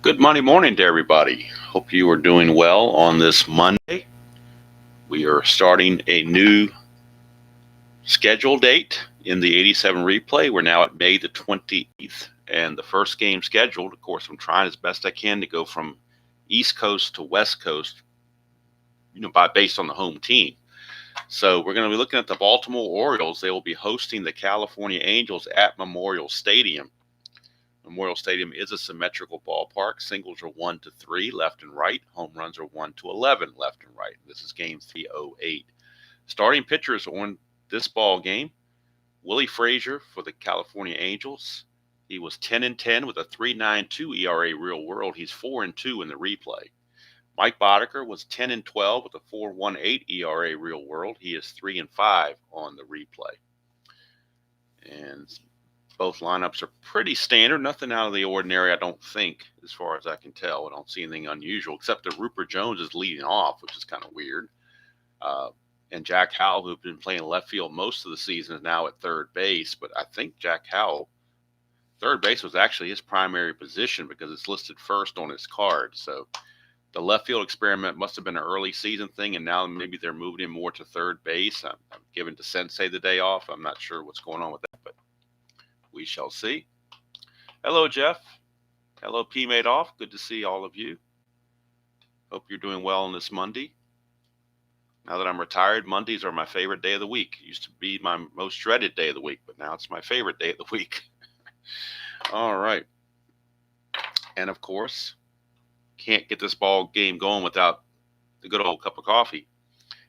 Good Monday morning to everybody. Hope you are doing well on this Monday. We are starting a new schedule date in the 87 replay. We're now at May the 28th, and the first game scheduled, of course, I'm trying as best I can to go from East Coast to West Coast, based on the home team. So we're going to be looking at the Baltimore Orioles. They will be hosting the California Angels at Memorial Stadium. Memorial Stadium is a symmetrical ballpark. Singles are 1 to 3, left and right. Home runs are 1 to 11, left and right. This is game 308. Starting pitchers on this ball game: Willie Frazier for the California Angels. He was 10-10 with a 3.92 ERA real world. He's 4-2 in the replay. Mike Boddicker was 10-12 with a 4.18 ERA real world. He is 3-5 on the replay. And both lineups are pretty standard, nothing out of the ordinary, I don't think, as far as I can tell. I don't see anything unusual, except that Rupert Jones is leading off, which is kind of weird. And Jack Howell, who's been playing left field most of the season, is now at third base. But I think Jack Howell, third base was actually his primary position because it's listed first on his card. So the left field experiment must have been an early season thing, and now maybe they're moving him more to third base. I'm giving to Sensei the day off. I'm not sure what's going on with that, but we shall see. Hello, Jeff. Hello, P. Madoff. Good to see all of you. Hope you're doing well on this Monday. Now that I'm retired, Mondays are my favorite day of the week. It used to be my most dreaded day of the week, but now it's my favorite day of the week. All right. And of course, can't get this ball game going without the good old cup of coffee.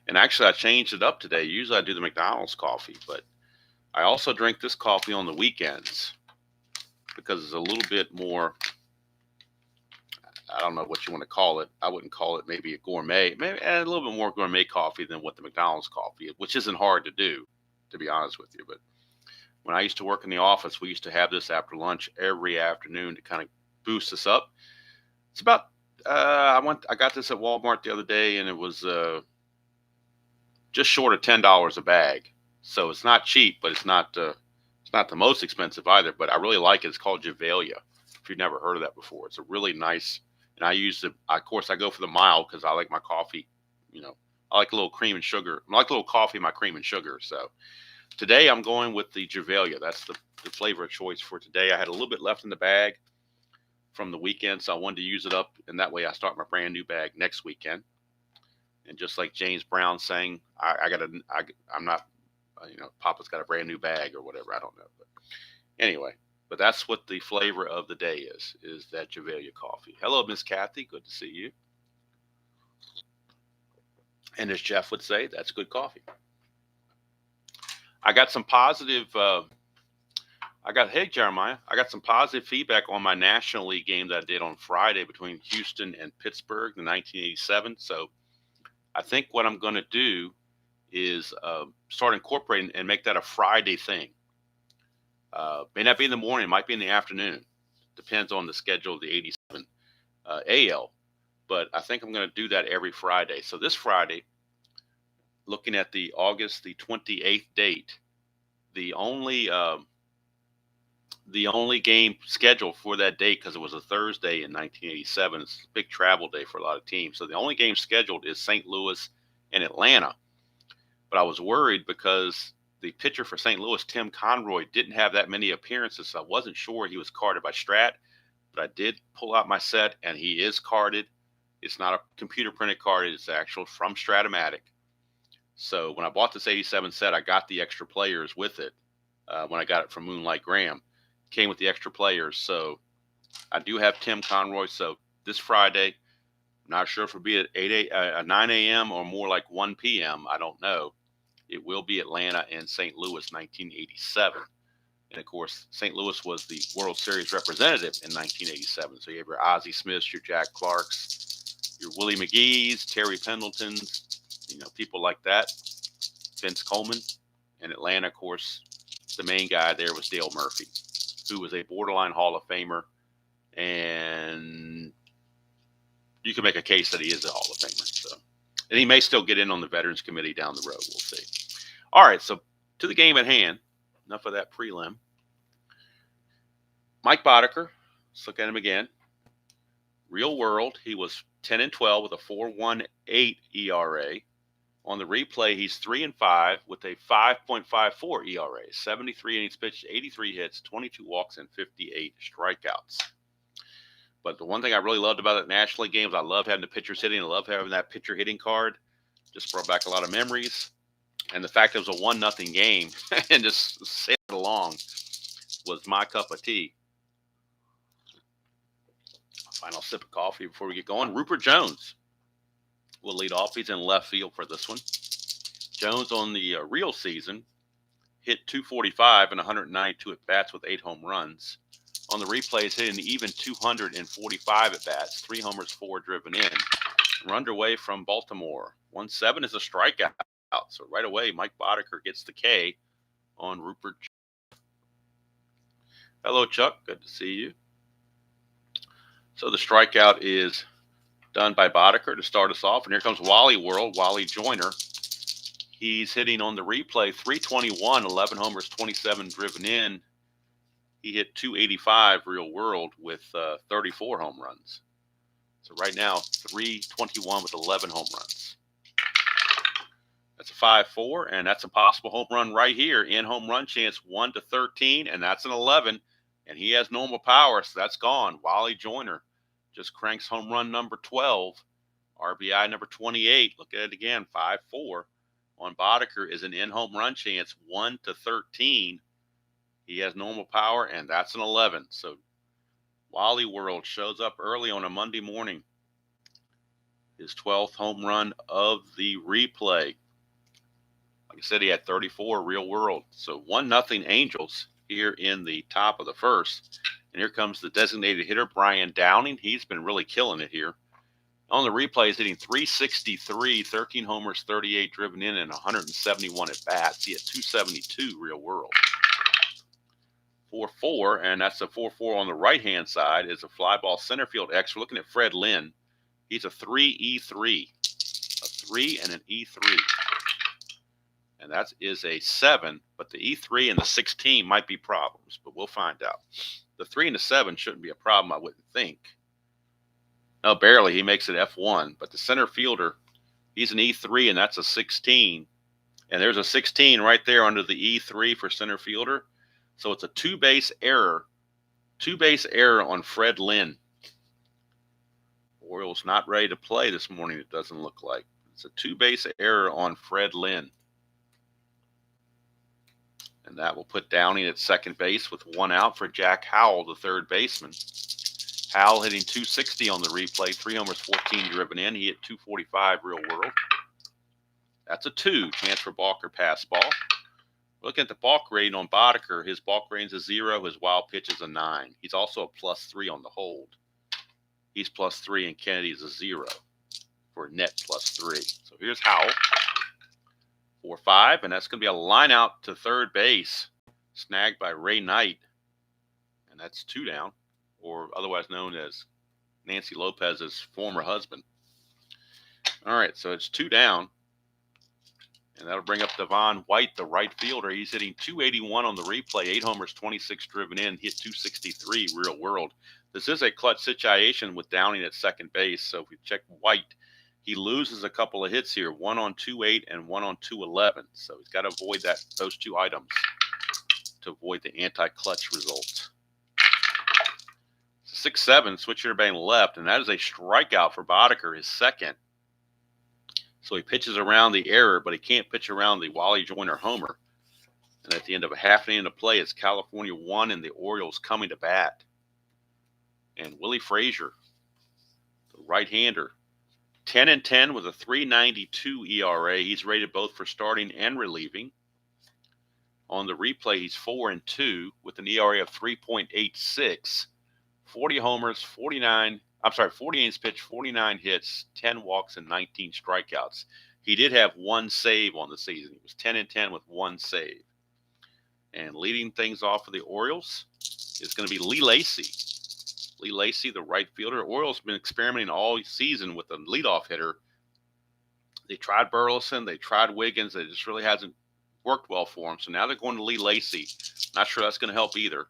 And actually, I changed it up today. Usually I do the McDonald's coffee, but I also drink this coffee on the weekends because it's a little bit more, I don't know what you want to call it. I wouldn't call it maybe a gourmet, maybe a little bit more gourmet coffee than what the McDonald's coffee is, which isn't hard to do, to be honest with you. But when I used to work in the office, we used to have this after lunch every afternoon to kind of boost us up. It's about, I got this at Walmart the other day, and it was just short of $10 a bag. So it's not cheap, but it's not the most expensive either. But I really like it. It's called Javelia. If you've never heard of that before, it's a really nice. And I use it. Of course, I go for the mild because I like my coffee. I like a little cream and sugar. I like a little coffee, my cream and sugar. So today I'm going with the Javelia. That's the flavor of choice for today. I had a little bit left in the bag from the weekend, so I wanted to use it up, and that way I start my brand new bag next weekend. And just like James Brown saying, I'm not. Papa's got a brand new bag or whatever. I don't know. But anyway, but that's what the flavor of the day is that Javelia coffee. Hello, Miss Kathy. Good to see you. And as Jeff would say, that's good coffee. I got some positive. Hey, Jeremiah. I got some positive feedback on my National League game that I did on Friday between Houston and Pittsburgh in 1987. So I think what I'm going to do is start incorporating and make that a Friday thing. May not be in the morning, might be in the afternoon. Depends on the schedule of the 87 AL. But I think I'm going to do that every Friday. So this Friday, looking at the August the 28th date, the only game scheduled for that date, because it was a Thursday in 1987, it's a big travel day for a lot of teams. So the only game scheduled is St. Louis and Atlanta. But I was worried because the pitcher for St. Louis, Tim Conroy, didn't have that many appearances. So I wasn't sure he was carded by Strat, but I did pull out my set, and he is carded. It's not a computer printed card. It's actual from Strat-O-Matic. So when I bought this 87 set, I got the extra players with it when I got it from Moonlight Graham. Came with the extra players. So I do have Tim Conroy. So this Friday, I'm not sure if it'll be at 9 a.m. or more like 1 p.m. I don't know. It will be Atlanta and St. Louis, 1987. And, of course, St. Louis was the World Series representative in 1987. So you have your Ozzie Smiths, your Jack Clarks, your Willie McGee's, Terry Pendletons, people like that. Vince Coleman. In Atlanta, of course, the main guy there was Dale Murphy, who was a borderline Hall of Famer. And you can make a case that he is a Hall of Famer. So, and he may still get in on the Veterans Committee down the road. We'll see. All right, so to the game at hand. Enough of that prelim. Mike Boddicker. Let's look at him again. Real world, he was 10-12 with a 4.18 ERA. On the replay, he's 3-5 with a 5.54 ERA, 73 innings pitched, 83 hits, 22 walks, and 58 strikeouts. But the one thing I really loved about that National League game is I love having the pitchers hitting. I love having that pitcher hitting card. Just brought back a lot of memories. And the fact it was a 1-0 game and just sailed along was my cup of tea. Final sip of coffee before we get going. Rupert Jones will lead off. He's in left field for this one. Jones on the real season hit 245 and 192 at bats with 8 home runs. On the replays, hitting even 245 at bats, 3 homers, 4 driven in. We're underway from Baltimore. 1-7 is a strikeout. So right away, Mike Boddicker gets the K on Rupert. Hello, Chuck. Good to see you. So the strikeout is done by Boddicker to start us off. And here comes Wally World, Wally Joyner. He's hitting on the replay 321, 11 homers, 27 driven in. He hit 285 real world with 34 home runs. So right now, 321 with 11 home runs. That's a 5-4, and that's a possible home run right here. In home run chance 1-13, and that's an 11. And he has normal power, so that's gone. Wally Joyner just cranks home run number 12. RBI number 28. Look at it again, 5-4. On Boddicker is an in-home run chance 1-13. He has normal power, and that's an 11. So Wally World shows up early on a Monday morning. His 12th home run of the replay. Like I said, he had 34 real world. So 1-0 Angels here in the top of the first. And here comes the designated hitter, Brian Downing. He's been really killing it here. On the replay, he's hitting 363, 13 homers, 38 driven in, and 171 at bats. He had 272 real world. 4-4, and that's a 4-4 on the right-hand side, is a fly ball center field X. We're looking at Fred Lynn. He's a 3-E-3. A 3 and an E3. And that is a 7, but the E3 and the 16 might be problems, but we'll find out. The 3 and the 7 shouldn't be a problem, I wouldn't think. No, barely. He makes it F1, but the center fielder, he's an E3, and that's a 16. And there's a 16 right there under the E3 for center fielder. So it's a two-base error. Two-base error on Fred Lynn. Orioles not ready to play this morning, it doesn't look like. It's a two-base error on Fred Lynn. And that will put Downing at second base with 1 out for Jack Howell, the third baseman. Howell hitting 260 on the replay, 3 homers, 14 driven in. He hit 245 real world. That's a 2. Chance for balk or pass ball. Looking at the balk rating on Boddicker, his balk rating is a 0, his wild pitch is a 9. He's also a +3 on the hold. He's +3, and Kennedy's a 0 for a net +3. So here's Howell. 4-5, and that's going to be a line out to third base, snagged by Ray Knight. And that's 2 down, or otherwise known as Nancy Lopez's former husband. All right, so it's 2 down. And that'll bring up Devon White, the right fielder. He's hitting 281 on the replay, 8 homers, 26 driven in, hit 263 real world. This is a clutch situation with Downing at second base. So if we check White, he loses a couple of hits here, 1 on 2-8 and 1 on 2-11. So he's got to avoid those 2 items to avoid the anti-clutch result. 6-7, switch hitter batting left, and that is a strikeout for Boddicker, his second. So he pitches around the error, but he can't pitch around the Wally Joyner homer. And at the end of a half inning of play, it's California 1 and the Orioles coming to bat. And Willie Frazier, the right-hander, 10-10 with a 3.92 ERA. He's rated both for starting and relieving. On the replay, he's 4-2 with an ERA of 3.86. 40 homers, 40 innings pitched, 49 hits, 10 walks, and 19 strikeouts. He did have 1 save on the season. He was 10-10 with 1 save. And leading things off for the Orioles is going to be Lee Lacy. Lee Lacy, the right fielder. Orioles have been experimenting all season with a leadoff hitter. They tried Burleson. They tried Wiggins. It just really hasn't worked well for them. So now they're going to Lee Lacy. Not sure that's going to help either.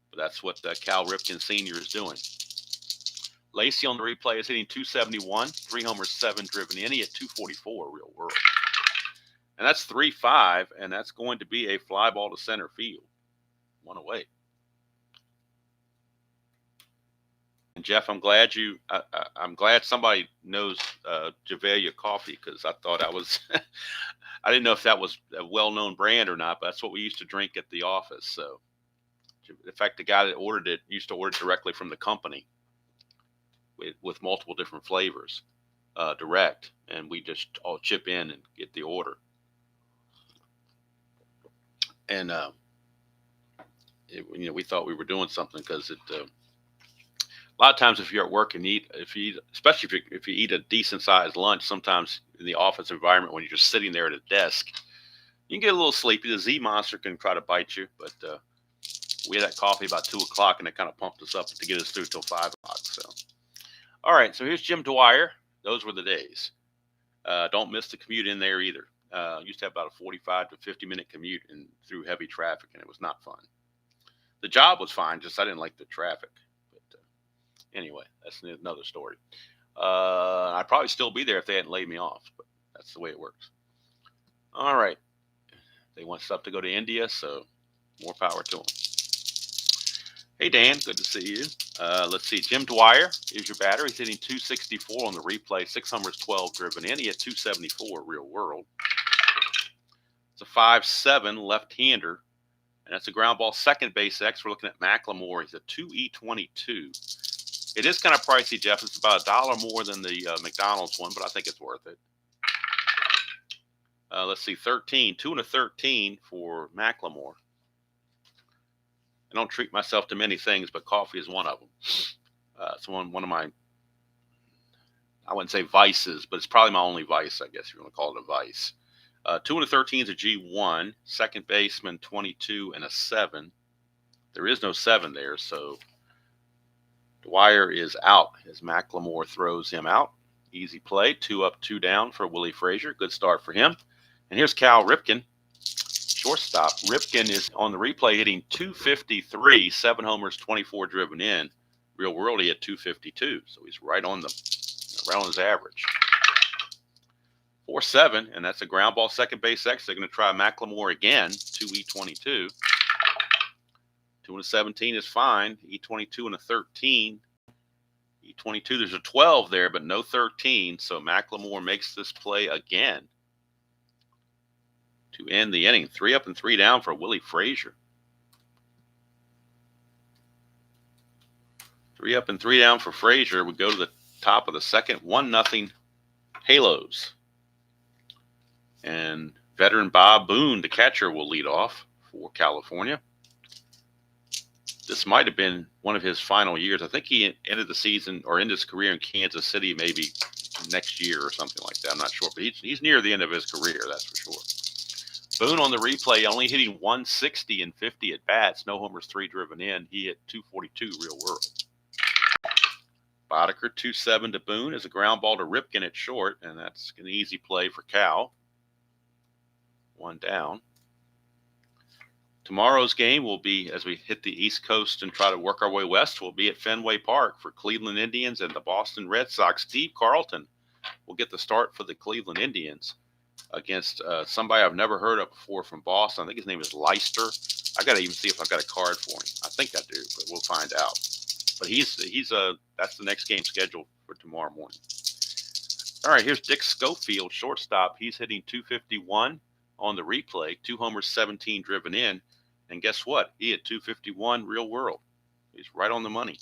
But that's what Cal Ripken Sr. is doing. Lacey on the replay is hitting 271, 3 homers, 7 driven in. He hit 244 real world. And that's 3-5, and that's going to be a fly ball to center field. 1 away. And Jeff, I'm glad I'm glad somebody knows Javelia coffee, because I thought I was I didn't know if that was a well-known brand or not, but that's what we used to drink at the office. So, in fact, the guy that ordered it used to order directly from the company with multiple different flavors, direct, and we just all chip in and get the order. And we thought we were doing something, because it. A lot of times, if you're at work and especially if you eat a decent sized lunch, sometimes in the office environment when you're just sitting there at a desk, you can get a little sleepy. The Z monster can try to bite you, but we had that coffee about 2 o'clock, and it kind of pumped us up to get us through till 5 o'clock. So, all right. So here's Jim Dwyer. Those were the days. Don't miss the commute in there either. Used to have about a 45 to 50-minute commute through heavy traffic, and it was not fun. The job was fine, just I didn't like the traffic. Anyway, that's another story. I'd probably still be there if they hadn't laid me off, but that's the way it works. All right. They want stuff to go to India, so more power to them. Hey, Dan, good to see you. Let's see. Jim Dwyer is your batter. He's hitting 264 on the replay, 6 homers, 12 driven in. He hit 274 real world. It's a 5'7" left-hander, and that's a ground ball second base X. We're looking at Macklemore. He's a 2E22. It is kind of pricey, Jeff. It's about $1 more than the McDonald's one, but I think it's worth it. Let's see, 13, 2 and a 13 for Macklemore. I don't treat myself to many things, but coffee is one of them. It's one of my, I wouldn't say vices, but it's probably my only vice, I guess, if you want to call it a vice. 2 and a 13 is a G1, second baseman 22 and a 7. There is no 7 there, so Dwyer is out as Macklemore throws him out. Easy play, 2 up, 2 down for Willie Frazier. Good start for him. And here's Cal Ripken, shortstop. Ripken is on the replay hitting 253, 7 homers, 24 driven in. Real world, he hit 252, so he's right on his average. 4-7, and that's a ground ball second base X. They're going to try Macklemore again, 2E22. 2 and a 17 is fine. E22 and a 13. E22, there's a 12 there, but no 13. So Macklemore makes this play again to end the inning. 3 up and 3 down for Willie Frazier. 3 up and 3 down for Frazier. We go to the top of the second. 1-0 Halos. And veteran Bob Boone, the catcher, will lead off for California. This might have been one of his final years. I think he ended the season or ended his career in Kansas City maybe next year or something like that. I'm not sure, but he's near the end of his career, that's for sure. Boone on the replay, only hitting 160 and 50 at bats, no homers, 3 driven in. He hit 242 real world. Boddicker 2-7 to Boone is a ground ball to Ripken at short, and that's an easy play for Cal. 1 down. Tomorrow's game will be, as we hit the East Coast and try to work our way west, will be at Fenway Park for Cleveland Indians and the Boston Red Sox. Steve Carlton will get the start for the Cleveland Indians against somebody I've never heard of before from Boston. I think his name is Leicester. I got to even see if I've got a card for him. I think I do, but we'll find out. But that's the next game scheduled for tomorrow morning. All right, here's Dick Schofield, shortstop. He's hitting 251 on the replay, 2 homers, 17 driven in. And guess what? He had 251 real world. He's right on the money.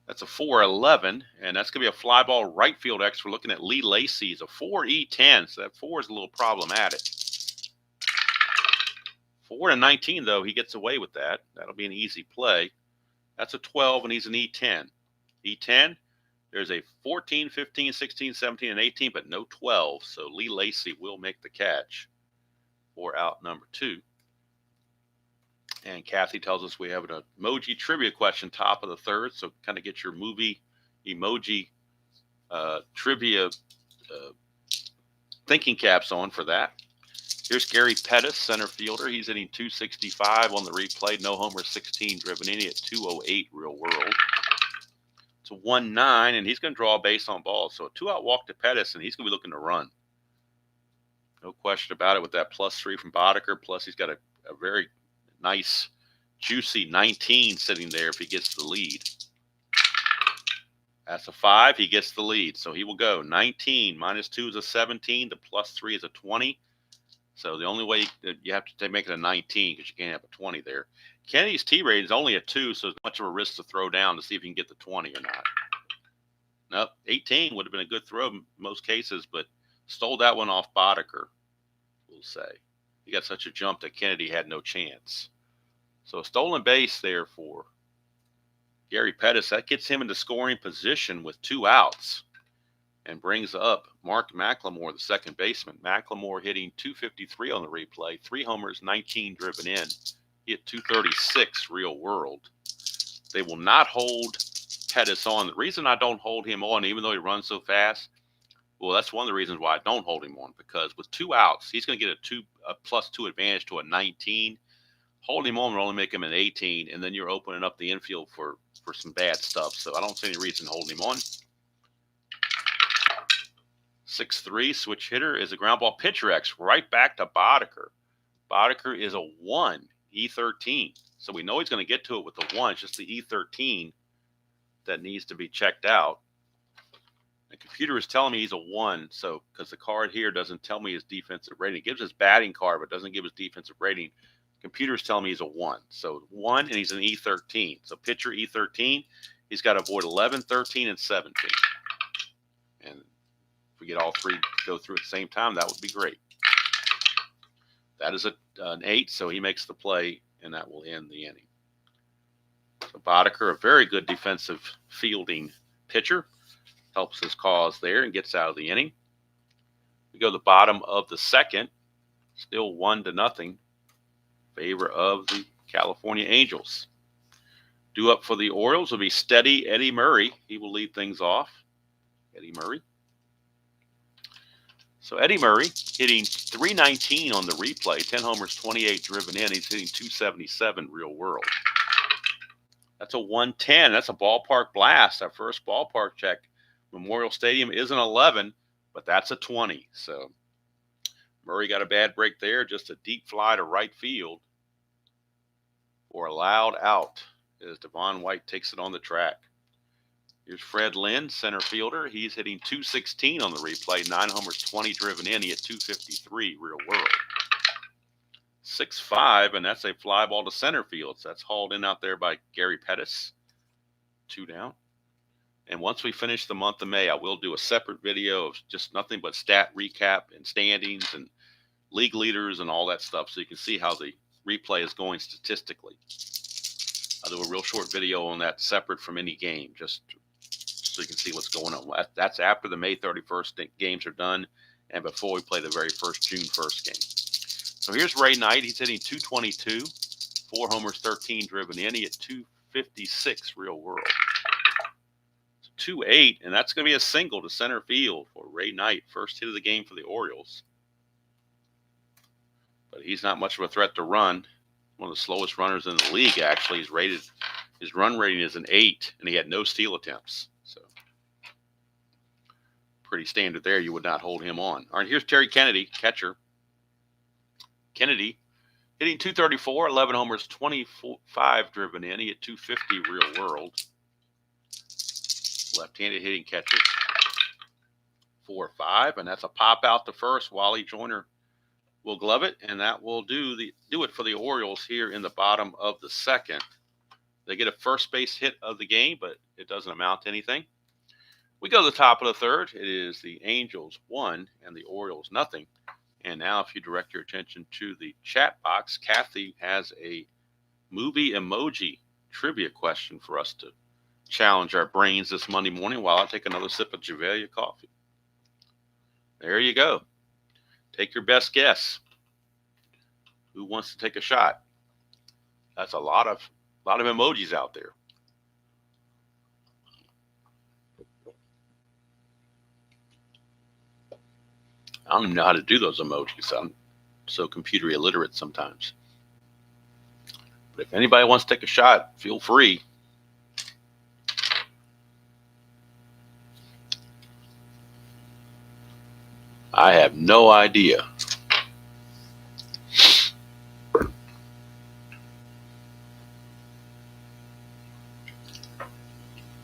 That's a 4-11, and that's going to be a fly ball right field X. We're looking at Lee Lacey. He's a 4E10, so that 4 is a little problematic. 4-19, though, he gets away with that. That'll be an easy play. That's a 12, and he's an E10. E10, there's a 14, 15, 16, 17, and 18, but no 12, so Lee Lacey will make the catch for out number 2. And Kathy tells us we have an emoji trivia question, top of the third. So kind of get your movie emoji trivia thinking caps on for that. Here's Gary Pettis, center fielder. He's hitting 265 on the replay. No homers, 16 driven in. He at 208 real world. It's a 1-9, and he's going to draw a base on balls. So a 2-out walk to Pettis, and he's going to be looking to run. No question about it with that +3 from Boddicker. Plus, he's got a very nice, juicy 19 sitting there if he gets the lead. That's a 5. He gets the lead. So he will go 19 -2 is a 17. The +3 is a 20. So the only way you have to make it a 19 because you can't have a 20 there. Kennedy's T rate is only a 2, so it's much of a risk to throw down to see if you can get the 20 or not. Nope, 18 would have been a good throw in most cases, but stole that one off Boddicker, we'll say. He got such a jump that Kennedy had no chance. So a stolen base there for Gary Pettis. That gets him into scoring position with 2 outs and brings up Mark McLemore, the second baseman. McLemore hitting 253 on the replay, 3 homers, 19 driven in. He hit 236 real world. They will not hold Pettis on. The reason I don't hold him on, even though he runs so fast, well, that's one of the reasons why I don't hold him on, because with 2 outs, he's going to get a +2 advantage to a 19. Hold him on will only make him an 18, and then you're opening up the infield for some bad stuff. So I don't see any reason to hold him on. 6-3 switch hitter is a ground ball pitcher X right back to Boddicker. Boddicker is a 1, E13. So we know he's going to get to it with the 1. It's just the E13 that needs to be checked out. The computer is telling me he's a 1, so because the card here doesn't tell me his defensive rating. It gives his batting card, but doesn't give his defensive rating. Computer is telling me he's a 1. So 1, and he's an E13. So pitcher E13, he's got to avoid 11, 13, and 17. And if we get all 3 go through at the same time, that would be great. That is an 8, so he makes the play, and that will end the inning. So Boddicker, a very good defensive fielding pitcher, helps his cause there and gets out of the inning. We go to the bottom of the second, still 1-0, favor of the California Angels. Due up for the Orioles will be steady Eddie Murray. He will lead things off. Eddie Murray. So Eddie Murray hitting 319 on the replay, 10 homers, 28 driven in. He's hitting 277 real world. That's a 110. That's a ballpark blast. Our first ballpark check. Memorial Stadium is an 11, but that's a 20. So Murray got a bad break there. Just a deep fly to right field for a loud out as Devon White takes it on the track. Here's Fred Lynn, center fielder. He's hitting 216 on the replay, 9 homers, 20 driven in. He hit 253 real world. 6-5, and that's a fly ball to center field. So that's hauled in out there by Gary Pettis. 2 down. And once we finish the month of May, I will do a separate video of just nothing but stat recap and standings and league leaders and all that stuff, so you can see how the replay is going statistically. I'll do a real short video on that separate from any game, just so you can see what's going on. That's after the May 31st games are done and before we play the very first June 1st game. So here's Ray Knight. He's hitting 222, 4 homers, 13 driven in. He hit 256 real world. 2-8, and that's going to be a single to center field for Ray Knight. First hit of the game for the Orioles. But he's not much of a threat to run. One of the slowest runners in the league, actually. His run rating is an 8, and he had no steal attempts. So pretty standard there. You would not hold him on. All right, here's Terry Kennedy, catcher. Kennedy hitting 234, 11 homers, 25 driven in. He hit 250 real world. Left-handed hitting catcher. 4-5, and that's a pop out to first. Wally Joyner will glove it, and that will do it for the Orioles here in the bottom of the second. They get a first base hit of the game, but it doesn't amount to anything. We go to the top of the third. It is the Angels 1 and the Orioles 0. And now if you direct your attention to the chat box, Kathy has a movie emoji trivia question for us to challenge our brains this Monday morning while I take another sip of Javelia coffee. There you go. Take your best guess. Who wants to take a shot? That's a lot of emojis out there. I don't even know how to do those emojis. I'm so computer illiterate sometimes. But if anybody wants to take a shot, feel free. I have no idea.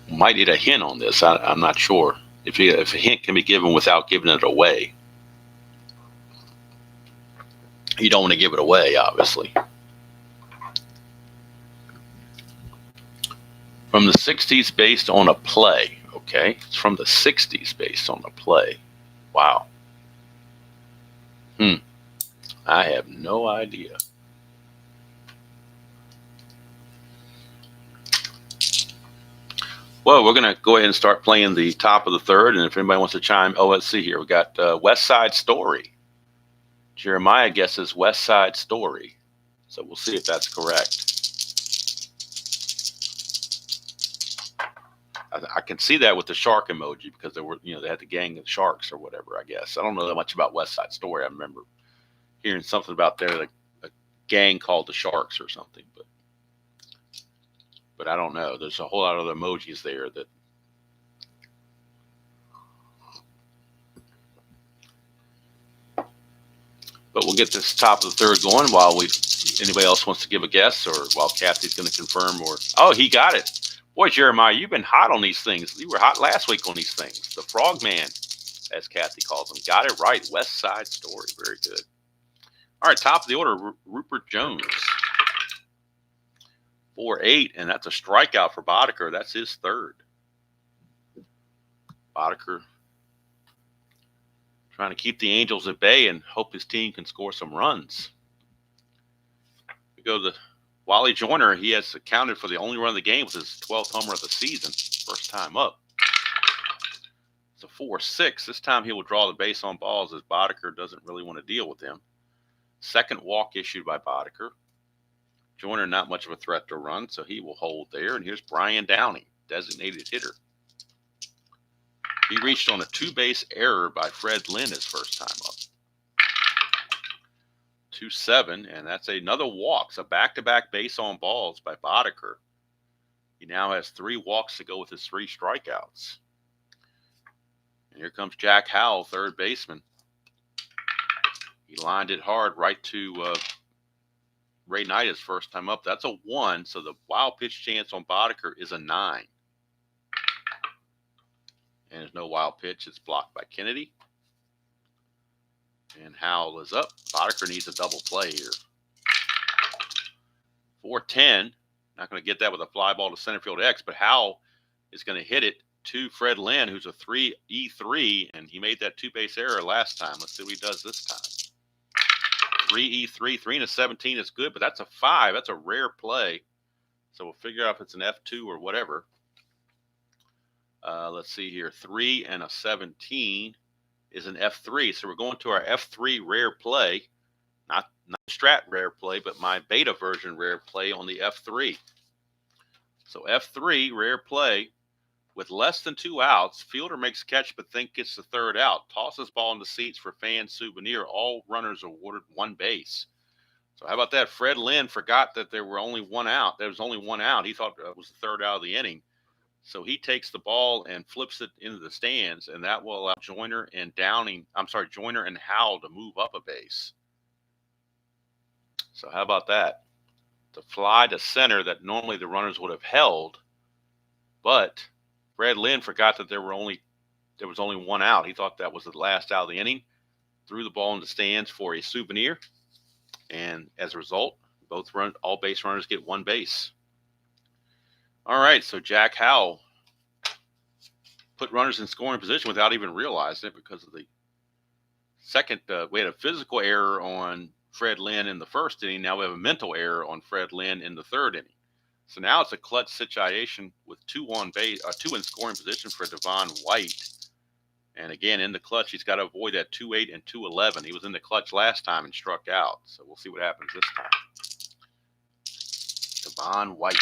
Might need a hint on this. I'm not sure if a hint can be given without giving it away. You don't want to give it away, obviously. From the 60s based on a play. Okay, it's from the 60s based on a play. Wow. I have no idea. Well, we're going to go ahead and start playing the top of the third. And if anybody wants to chime, let's see here. We got West Side Story. Jeremiah guesses West Side Story. So we'll see if that's correct. I can see that with the shark emoji because they were, they had the gang of sharks or whatever, I guess. I don't know that much about West Side Story. I remember hearing something about there, like a gang called the Sharks or something, but I don't know. There's a whole lot of other emojis there that. But we'll get this top of the third going while anybody else wants to give a guess, or while Kathy's going to confirm. Oh, he got it. Boy, Jeremiah, you've been hot on these things. You were hot last week on these things. The Frogman, as Kathy calls him, got it right. West Side Story. Very good. All right, top of the order, Rupert Jones. 4-8, and that's a strikeout for Boddicker. That's his third. Boddicker trying to keep the Angels at bay and hope his team can score some runs. We go to Wally Joyner. He has accounted for the only run of the game with his 12th homer of the season. First time up. It's a 4-6. This time he will draw the base on balls as Boddicker doesn't really want to deal with him. Second walk issued by Boddicker. Joyner not much of a threat to run, so he will hold there. And here's Brian Downey, designated hitter. He reached on a two-base error by Fred Lynn his first time up. 2-7, and that's another walk. So back-to-back base on balls by Boddicker. He now has 3 walks to go with his 3 strikeouts. And here comes Jack Howell, third baseman. He lined it hard right to Ray Knight his first time up. That's a 1, so the wild pitch chance on Boddicker is a 9. And there's no wild pitch. It's blocked by Kennedy. And Howell is up. Boddicker needs a double play here. 4-10. Not going to get that with a fly ball to center field X, but Howell is going to hit it to Fred Lynn, who's a 3-E-3, and he made that two-base error last time. Let's see what he does this time. 3-E-3, 3-17 is good, but that's a 5. That's a rare play. So we'll figure out if it's an F2 or whatever. Let's see here. 3-17 is an F3. So we're going to our F3 rare play. Not Strat rare play, but my beta version rare play on the F3. So F3 rare play with less than 2 outs. Fielder makes catch but think gets the third out. Tosses ball in the seats for fan souvenir. All runners awarded 1 base. So how about that? Fred Lynn forgot that there were only 1 out. There was only 1 out. He thought it was the third out of the inning. So he takes the ball and flips it into the stands, and that will allow Joyner and Howell to move up a base. So how about that? To fly to center that normally the runners would have held, but Fred Lynn forgot that there was only 1 out. He thought that was the last out of the inning. Threw the ball in the stands for a souvenir, and as a result, all base runners get 1 base. All right, so Jack Howell put runners in scoring position without even realizing it because of the second. We had a physical error on Fred Lynn in the first inning. Now we have a mental error on Fred Lynn in the third inning. So now it's a clutch situation with 2 on base, 2 in scoring position for Devon White. And again, in the clutch, he's got to avoid that 2-8 and 2-11. He was in the clutch last time and struck out. So we'll see what happens this time. Devon White.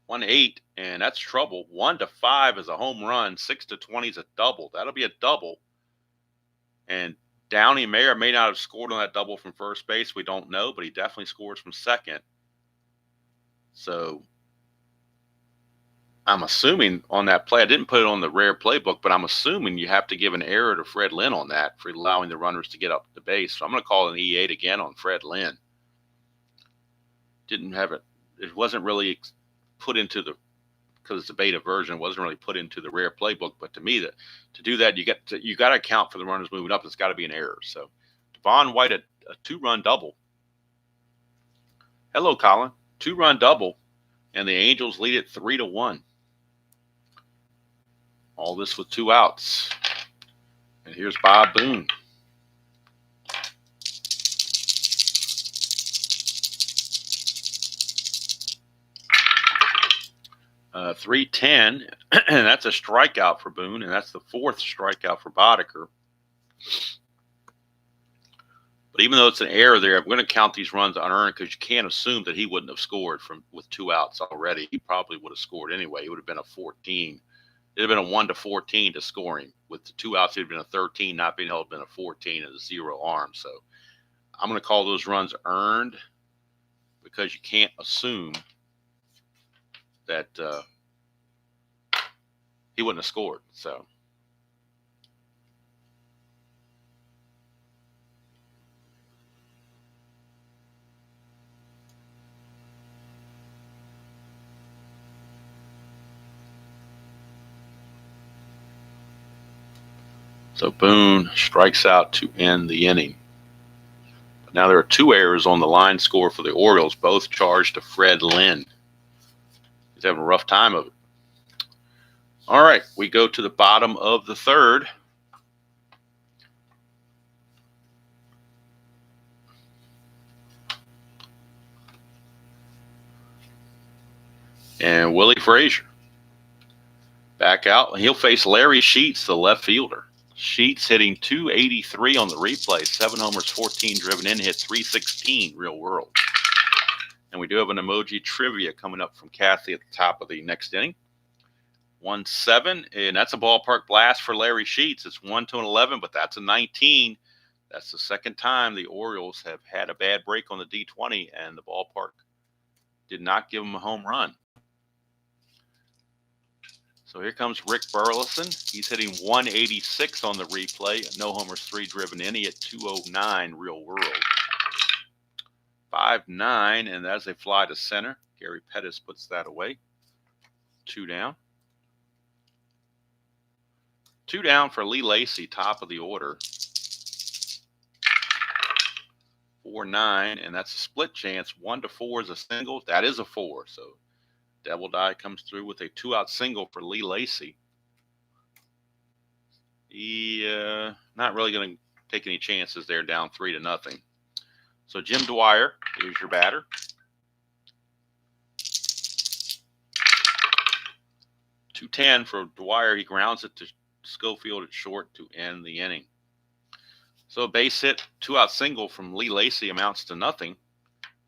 1-8, and that's trouble. 1-5 is a home run. 6-20 is a double. That'll be a double. And Downey may or may not have scored on that double from first base. We don't know, but he definitely scores from second. So I'm assuming on that play, I didn't put it on the rare playbook, but I'm assuming you have to give an error to Fred Lynn on that for allowing the runners to get up the base. So I'm going to call an E8 again on Fred Lynn. Didn't have it. It wasn't really put into the, because it's a beta version, it wasn't really put into the rare playbook. But to me, to do that, you got to account for the runners moving up. It's got to be an error. So Devon White, a 2-run double. Hello, Colin. 2-run double, and the Angels lead it 3-1. All this with 2 outs. And here's Bob Boone. .310, and that's a strikeout for Boone, and that's the 4th strikeout for Boddicker. But even though it's an error there, I'm going to count these runs unearned because you can't assume that he wouldn't have scored with 2 outs already. He probably would have scored anyway. It would have been a 14. It would have been a 1-14 to scoring. With the 2 outs, it would have been a 13, not being held, been a 14 and a 0 arm. So I'm going to call those runs earned because you can't assume that he wouldn't have scored. So Boone strikes out to end the inning. But now there are 2 errors on the line score for the Orioles, both charged to Fred Lynn. He's having a rough time of it. All right, we go to the bottom of the 3rd. And Willie Frazier back out. He'll face Larry Sheets, the left fielder. Sheets hitting .283 on the replay, 7 homers, 14 driven in, hit .316 real world. And we do have an emoji trivia coming up from Kathy at the top of the next inning. 1-7, and that's a ballpark blast for Larry Sheets. It's 1-11, but that's a 19. That's the 2nd time the Orioles have had a bad break on the D20, and the ballpark did not give him a home run. So here comes Rick Burleson. He's hitting .186 on the replay. No homers, 3 driven in. He hit .209 real world. 5-9, and as they fly to center, Gary Pettis puts that away. 2 down. 2 down for Lee Lacy, top of the order. 4-9, and that's a split chance. 1-4 is a single. That is a 4, so Devil Die comes through with a 2-out single for Lee Lacy. He not really going to take any chances there, down 3-0. So Jim Dwyer, here's your batter. .210 for Dwyer. He grounds it to Schofield at short to end the inning. So a base hit, 2-out single from Lee Lacy amounts to nothing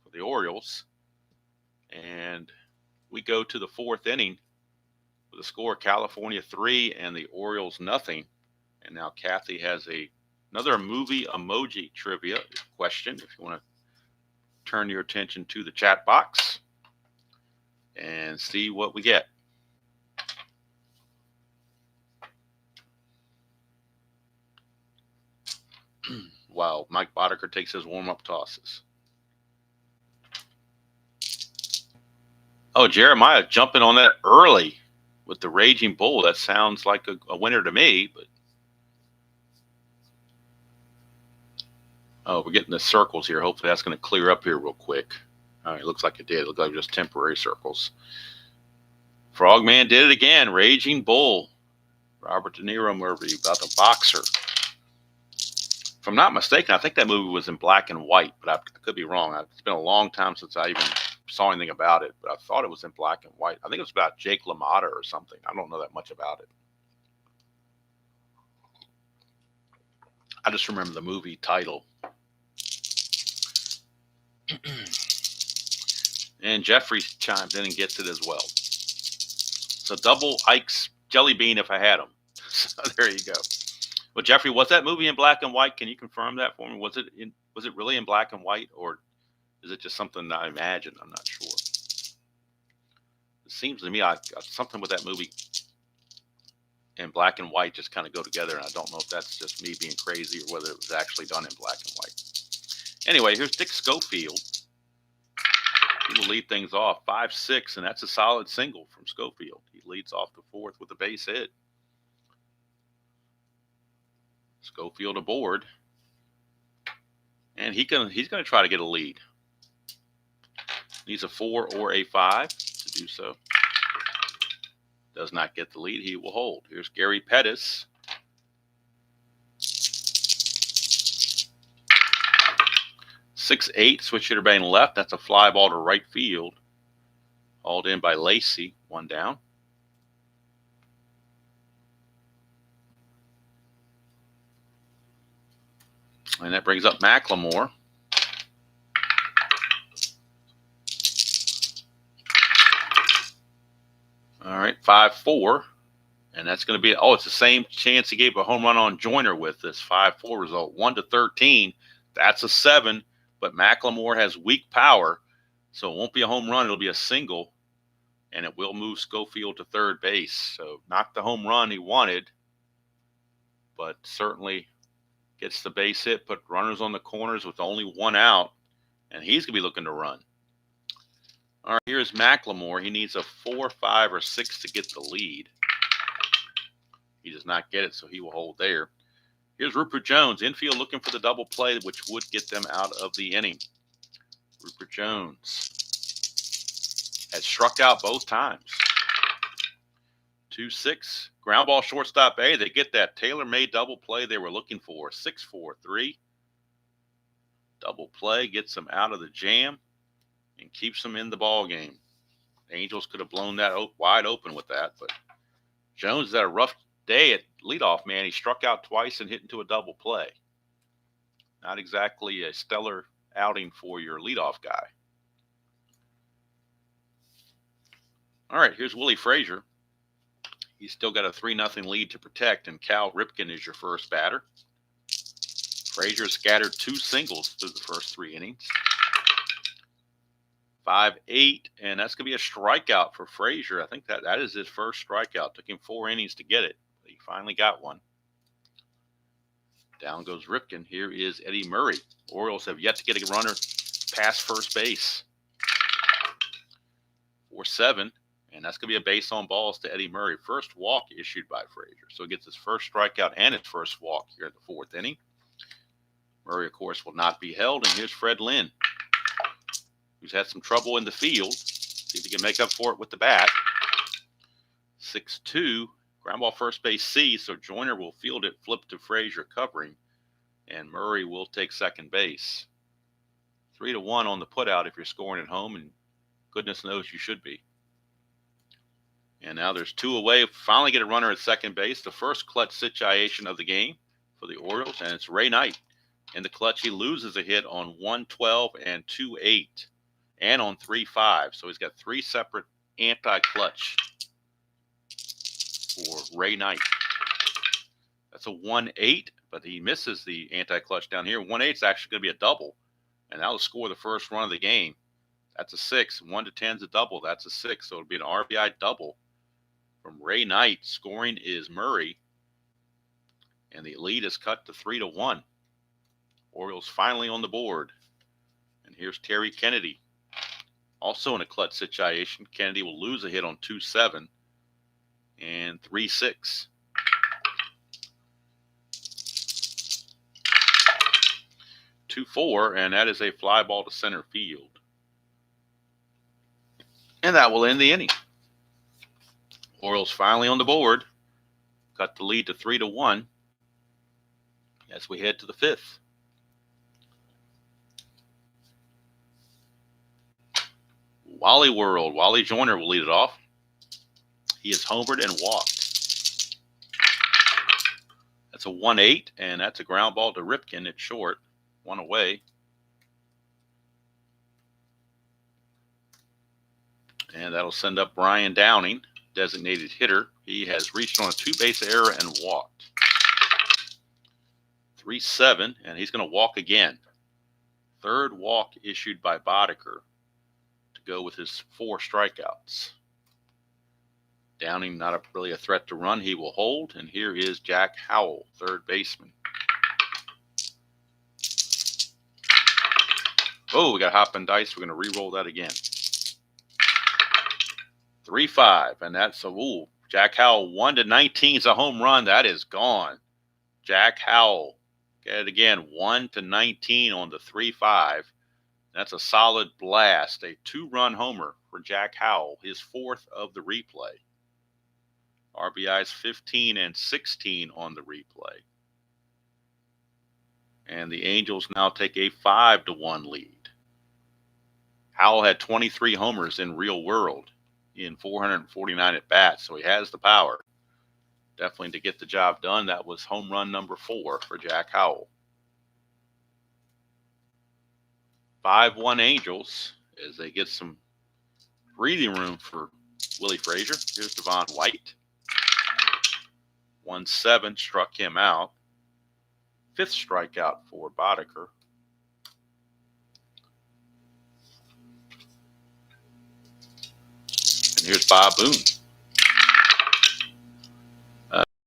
for the Orioles. And we go to the 4th inning with a score California 3 and the Orioles nothing. And now Kathy has another movie emoji trivia question if you want to turn your attention to the chat box and see what we get. While Mike Boddicker takes his warm-up tosses. Oh, Jeremiah jumping on that early with the Raging Bull. That sounds like a winner to me, but oh, we're getting the circles here. Hopefully that's going to clear up here real quick. All right, looks like it did. It looked like just temporary circles. Frogman did it again. Raging Bull. Robert De Niro movie about the boxer. If I'm not mistaken, I think that movie was in black and white, but I could be wrong. It's been a long time since I even saw anything about it, but I thought it was in black and white. I think it was about Jake LaMotta or something. I don't know that much about it. I just remember the movie title. And Jeffrey chimes in and gets it as well. So double Ike's jelly bean if I had them. So there you go. But Jeffrey, was that movie in black and white? Can you confirm that for me? Was it really in black and white, or is it just something I imagine? I'm not sure. It seems to me something with that movie and black and white just kind of go together, and I don't know if that's just me being crazy or whether it was actually done in black and white. Anyway, here's Dick Schofield. He will lead things off 5-6, and that's a solid single from Schofield. He leads off the fourth with a base hit. Schofield aboard, and he's going to try to get a lead. Needs a 4 or a 5 to do so. Does not get the lead. He will hold. Here's Gary Pettis. (6-8), switch hitter batting left. That's a fly ball to right field. Hauled in by Lacey. One down. And that brings up McLemore. All right, 5-4. And that's going to be, it's the same chance he gave a home run on Joyner with this 5-4 result. 1-13. That's a 7, but McLemore has weak power, so it won't be a home run. It'll be a single, and it will move Schofield to third base. So not the home run he wanted, but certainly gets the base hit, put runners on the corners with only one out, and he's going to be looking to run. All right, here's McLemore. He needs a 4, 5, or 6 to get the lead. He does not get it, so he will hold there. Here's Rupert Jones, infield looking for the double play, which would get them out of the inning. Rupert Jones has struck out both times. 2-6, ground ball shortstop A. They get that tailor-made double play they were looking for. 6-4-3. Double play gets them out of the jam and keeps them in the ball game. Angels could have blown that wide open with that, but Jones had a rough day at leadoff, man. He struck out twice and hit into a double play. Not exactly a stellar outing for your leadoff guy. All right, here's Willie Frazier. He's still got a 3-0 lead to protect, and Cal Ripken is your first batter. Frazier scattered 2 singles through the first 3 innings. 5-8, and that's going to be a strikeout for Frazier. I think that is his first strikeout. Took him 4 innings to get it. He finally got one. Down goes Ripken. Here is Eddie Murray. Orioles have yet to get a runner past first base. 4-7, and that's going to be a base on balls to Eddie Murray. First walk issued by Frazier. So he gets his first strikeout and his first walk here in the 4th inning. Murray, of course, will not be held. And here's Fred Lynn, who's had some trouble in the field. See if he can make up for it with the bat. 6-2. Ground ball first base C, so Joyner will field it, flip to Frazier covering, and Murray will take second base. 3-1 on the putout if you're scoring at home, and goodness knows you should be. And now there's 2 away. Finally get a runner at second base. The first clutch situation of the game for the Orioles, and it's Ray Knight. In the clutch, he loses a hit on 1-12 and 2-8, and on 3-5. So he's got 3 separate anti-clutch for Ray Knight. That's a 1-8, but he misses the anti-clutch down here. 1-8 is actually going to be a double, and that'll score the first run of the game. That's a 6. 1-10 is a double. That's a 6, so it'll be an RBI double from Ray Knight. Scoring is Murray, and the lead is cut to 3-1. Orioles finally on the board. And here's Terry Kennedy. Also in a clutch situation. Kennedy will lose a hit on 2-7 and 3-6. 2-4, and that is a fly ball to center field. And that will end the inning. Orioles finally on the board. Cut the lead to 3-1 as we head to the 5th. Wally World. Wally Joyner will lead it off. He is homered and walked. That's a 1-8, and that's a ground ball to Ripken at short. 1 away. And that'll send up Brian Downing, designated hitter. He has reached on a 2-base error and walked. 3-7, and he's going to walk again. Third walk issued by Boddicker to go with his 4 strikeouts. Downing not really a threat to run. He will hold, and here is Jack Howell, third baseman. Oh, we got hop and dice. We're going to re-roll that again. 3-5, and that's a Jack Howell 1-19 is a home run. That is gone. Jack Howell, get it again, 1-19 on the 3-5. That's a solid blast. A 2-run homer for Jack Howell, his 4th of the replay. RBIs 15 and 16 on the replay. And the Angels now take a 5-1 lead. Howell had 23 homers in real world in 449 at-bats, so he has the power. Definitely to get the job done. That was home run number 4 for Jack Howell. 5-1 Angels as they get some breathing room for Willie Frazier. Here's Devon White. 1-7 struck him out. 5th strikeout for Boddicker. And here's Bob Boone.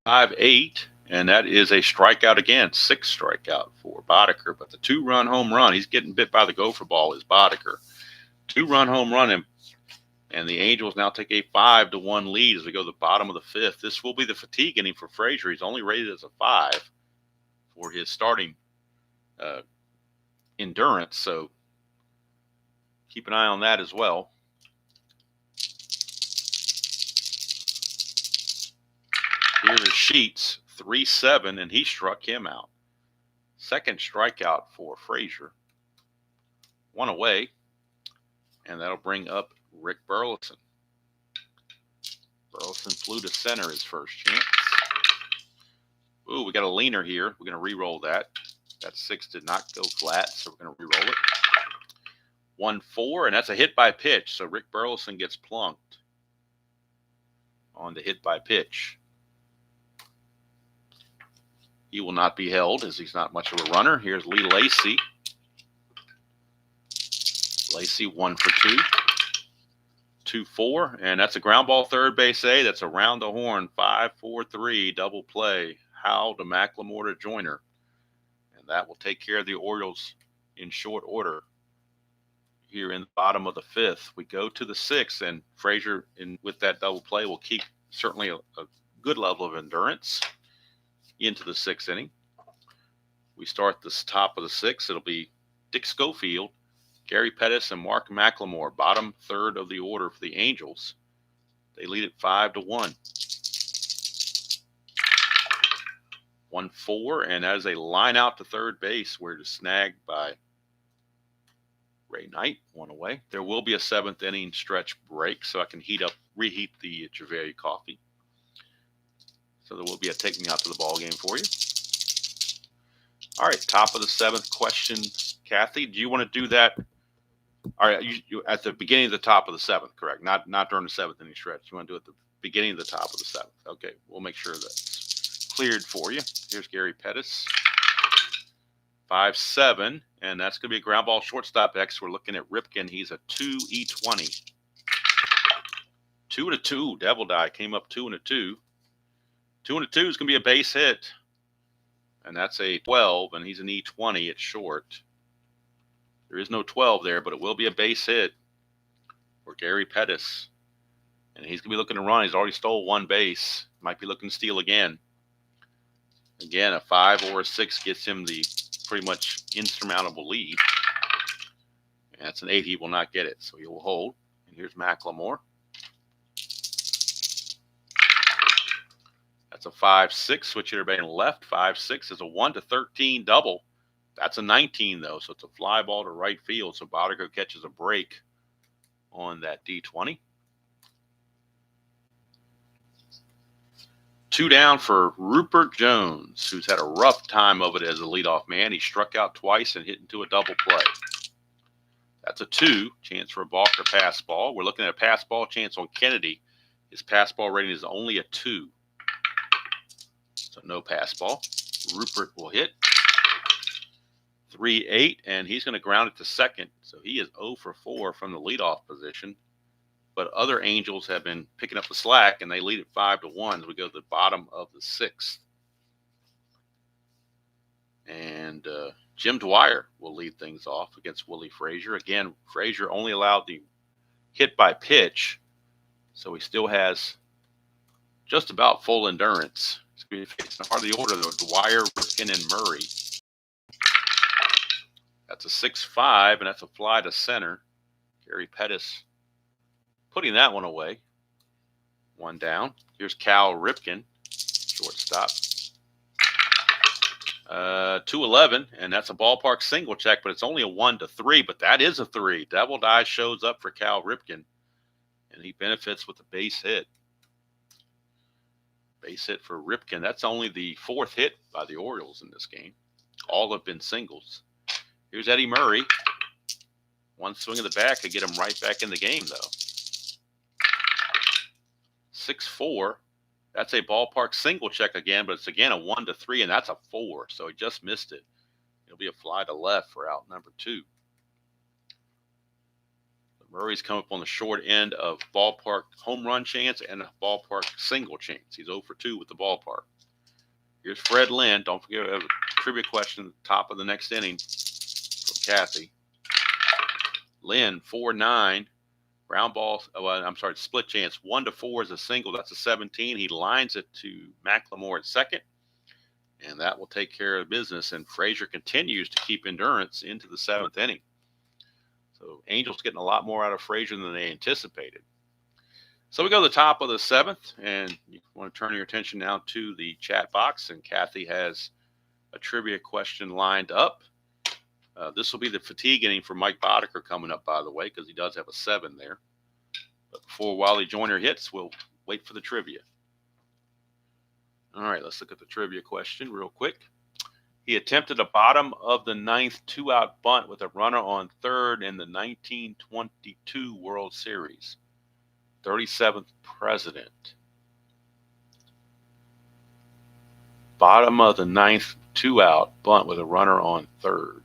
5-8, and that is a strikeout again. 6th strikeout for Boddicker, but the 2-run home run, he's getting bit by the gopher ball, is Boddicker. 2-run home run, and the Angels now take a 5-1 lead as we go to the bottom of the 5th. This will be the fatigue inning for Frazier. He's only rated as a 5 for his starting endurance, so keep an eye on that as well. Here is Sheets, 3-7, and he struck him out. 2nd strikeout for Frazier. 1 away, and that'll bring up Rick Burleson. Burleson flew to center his first chance. Ooh, we got a leaner here. We're going to re-roll that. That 6 did not go flat, so we're going to re-roll it. 1-4, and that's a hit by pitch, so Rick Burleson gets plunked on the hit by pitch. He will not be held as he's not much of a runner. Here's Lee Lacy. Lacy 1 for 2. 2-4, and that's a ground ball third base A. That's around the horn. 5-4-3 double play. Howell to McLemore to Joyner. And that will take care of the Orioles in short order. Here in the bottom of the 5th, we go to the 6th, and Frazier with that double play will keep certainly a good level of endurance into the 6th inning. We start this top of the 6th. It'll be Dick Schofield, Gary Pettis, and Mark McLemore, bottom 3rd of the order for the Angels. They lead it 5-1. 1-4, and as a line out to third base, where it is snagged by Ray Knight, 1 away. There will be a 7th inning stretch break, so I can reheat the Chevalier coffee. So there will be a take me out to the ball game for you. All right, top of the 7th question, Kathy. Do you want to do that? All right, you at the beginning of the top of the 7th, correct? Not during the 7th inning stretch. You want to do it at the beginning of the top of the 7th. Okay, we'll make sure that's cleared for you. Here's Gary Pettis. 5-7, and that's going to be a ground ball shortstop X. We're looking at Ripken. He's a 2-E-20. 2-2. Devil Die came up 2-2. 2-2 is going to be a base hit, and that's a 12, and he's an E20 at short. There is no 12 there, but it will be a base hit for Gary Pettis, and he's going to be looking to run. He's already stole 1 base. Might be looking to steal again. Again, a 5 or a 6 gets him the pretty much insurmountable lead. And that's an 8. He will not get it, so he will hold. And here's McLemore. That's a 5-6. Switch hitter batting left. 5-6 is a 1-13 double. That's a 19, though, so it's a fly ball to right field. So Boddicker catches a break on that D20. 2 down for Rupert Jones, who's had a rough time of it as a leadoff man. He struck out twice and hit into a double play. That's a 2. Chance for a balk or pass ball. We're looking at a pass ball chance on Kennedy. His pass ball rating is only a 2. So no pass ball. Rupert will hit. 3-8, and he's going to ground it to second. So he is 0 for 4 from the leadoff position. But other Angels have been picking up the slack, and they lead it 5-1 as we go to the bottom of the 6th. And Jim Dwyer will lead things off against Willie Frazier. Again, Frazier only allowed the hit by pitch, so he still has just about full endurance. It's going to be facing the heart of the order, though. Dwyer, Ripken, and Murray. That's a 6-5, and that's a fly to center. Gary Pettis putting that one away. One down. Here's Cal Ripken, shortstop. 2-11, and that's a ballpark single check, but it's only a 1-3, but that is a 3. Devil Die shows up for Cal Ripken, and he benefits with a base hit. Base hit for Ripken. That's only the 4th hit by the Orioles in this game. All have been singles. Here's Eddie Murray. One swing of the bat could get him right back in the game, though. 6-4. That's a ballpark single check again, but it's again a 1-3, and that's a 4. So he just missed it. It'll be a fly to left for out number 2. Murray's come up on the short end of ballpark home run chance and a ballpark single chance. He's 0 for 2 with the ballpark. Here's Fred Lynn. Don't forget a trivia question at the top of the next inning from Kathy. Lynn, 4-9. Ground ball, split chance. 1-4 is a single. That's a 17. He lines it to McLemore at second, and that will take care of business. And Frazier continues to keep endurance into the 7th inning. So Angels getting a lot more out of Frazier than they anticipated. So we go to the top of the 7th, and you want to turn your attention now to the chat box, and Kathy has a trivia question lined up. This will be the fatigue inning for Mike Boddicker coming up, by the way, because he does have a 7 there. But before Wally Joyner hits, we'll wait for the trivia. All right, let's look at the trivia question real quick. He attempted a bottom of the 9th 2-out bunt with a runner on third in the 1922 World Series. 37th president. Bottom of the 9th 2-out bunt with a runner on third.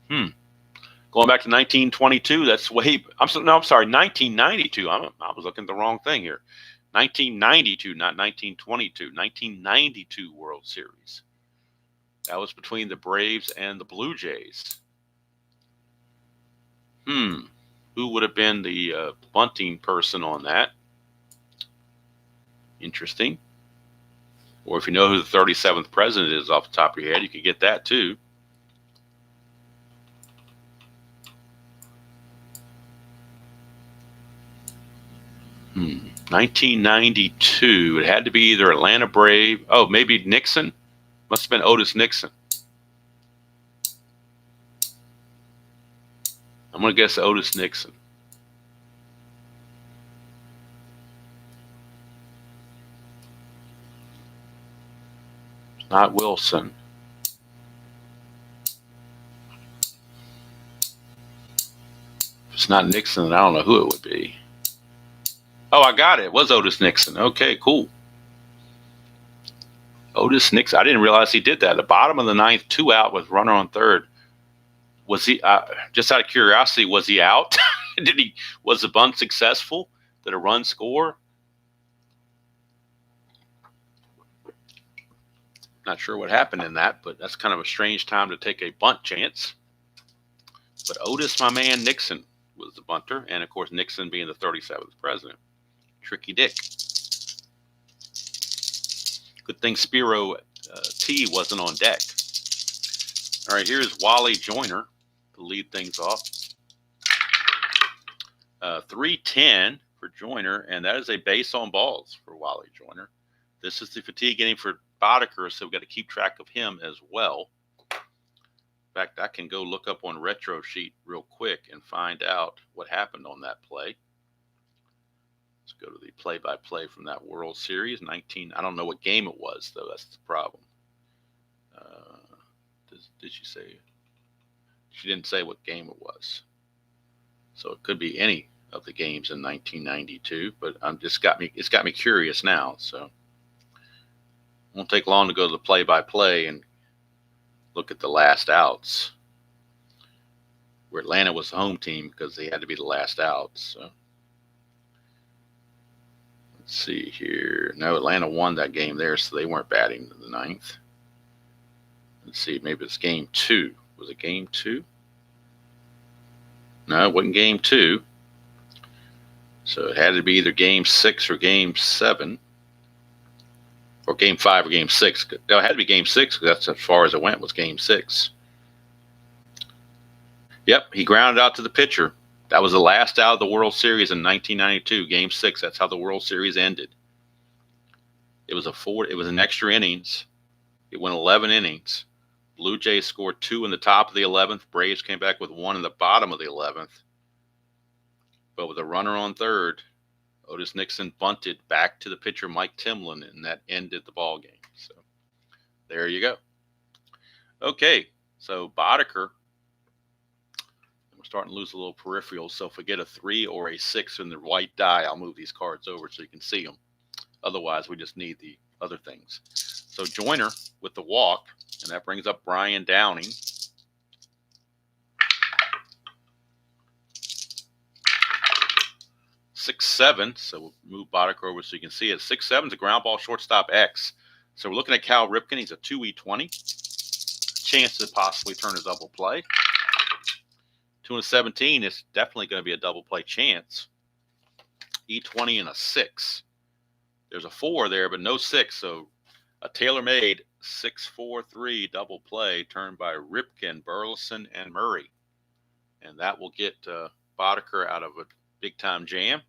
Going back to 1922, that's way. I'm sorry, 1992. I was looking at the wrong thing here. 1992, not 1922. 1992 World Series. That was between the Braves and the Blue Jays. Who would have been the bunting person on that? Interesting. Or if you know who the 37th president is off the top of your head, you could get that too. 1992. It had to be either Atlanta Brave. Oh, maybe Nixon. Must have been Otis Nixon. I'm going to guess Otis Nixon. Not Wilson. If it's not Nixon, then I don't know who it would be. Oh, I got it. It was Otis Nixon. Okay, cool. Otis Nixon. I didn't realize he did that. The bottom of the 9th, 2-out with runner on third. Was he, just out of curiosity, was he out? Was the bunt successful? Did a run score? Not sure what happened in that, but that's kind of a strange time to take a bunt chance. But Otis, my man, Nixon was the bunter. And, of course, Nixon being the 37th president. Tricky Dick. Good thing Spiro T wasn't on deck. All right, here's Wally Joyner to lead things off. 310 for Joyner, and that is a base on balls for Wally Joyner. This is the fatigue inning for Boddicker, so we've got to keep track of him as well. In fact, I can go look up on Retro Sheet real quick and find out what happened on that play. Let's go to the play-by-play from that World Series. I don't know what game it was, though. That's the problem. Did she say? She didn't say what game it was. So it could be any of the games in 1992, but it's got me curious now. So it won't take long to go to the play-by-play and look at the last outs, where Atlanta was the home team because they had to be the last out. So let's see here. No, Atlanta won that game there, so they weren't batting in the ninth. Let's see, maybe it's game 2. Was it game 2? No, it wasn't game 2. So it had to be either game 6 or game 7. Or game 5 or game 6. No, it had to be game 6 because that's as far as it went, was game 6. Yep, he grounded out to the pitcher. That was the last out of the World Series in 1992, game 6. That's how the World Series ended. It was an extra innings. It went 11 innings. Blue Jays scored 2 in the top of the 11th. Braves came back with 1 in the bottom of the 11th. But with a runner on third, Otis Nixon bunted back to the pitcher Mike Timlin, and that ended the ball game. So there you go. Okay, so Boddicker, we're starting to lose a little peripheral. So if we get a 3 or a 6 in the white die, I'll move these cards over so you can see them. Otherwise, we just need the other things. So Joyner with the walk, and that brings up Brian Downing. 6-7, so we'll move Boddicker over so you can see it. 6-7 is a ground ball shortstop X. So we're looking at Cal Ripken. He's a 2E20. Chance to possibly turn a double play. 2-17 is definitely going to be a double play chance. E20 and a 6. There's a 4 there, but no 6. So a tailor-made 6-4-3 double play turned by Ripken, Burleson, and Murray. And that will get Boddicker out of a big-time jam,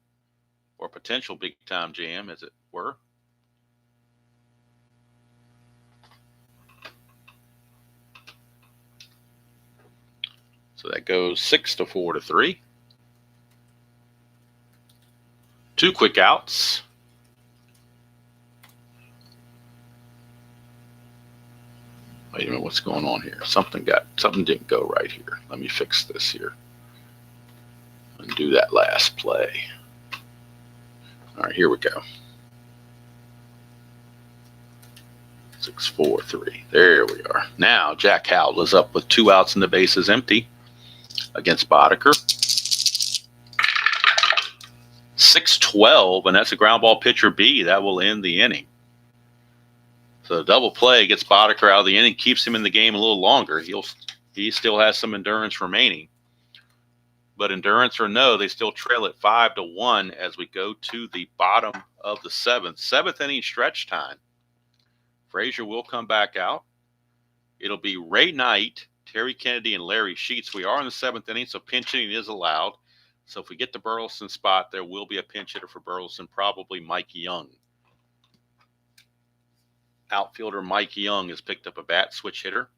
or potential big-time jam, as it were. So that goes 6-4-3. 2 quick outs. Wait a minute, what's going on here? Something didn't go right here. Let me fix this here and do that last play. All right, here we go. 6-4-3. There we are. Now Jack Howell is up with 2 outs and the bases empty against Boddicker. 6-12, and that's a ground ball pitcher B. That will end the inning. So the double play gets Boddicker out of the inning, keeps him in the game a little longer. He still has some endurance remaining. But endurance or no, they still trail it 5-1 as we go to the bottom of the 7th. 7th inning stretch time. Frazier will come back out. It'll be Ray Knight, Terry Kennedy, and Larry Sheets. We are in the 7th inning, so pinch hitting is allowed. So if we get the Burleson spot, there will be a pinch hitter for Burleson, probably Mike Young. Outfielder Mike Young has picked up a bat switch hitter.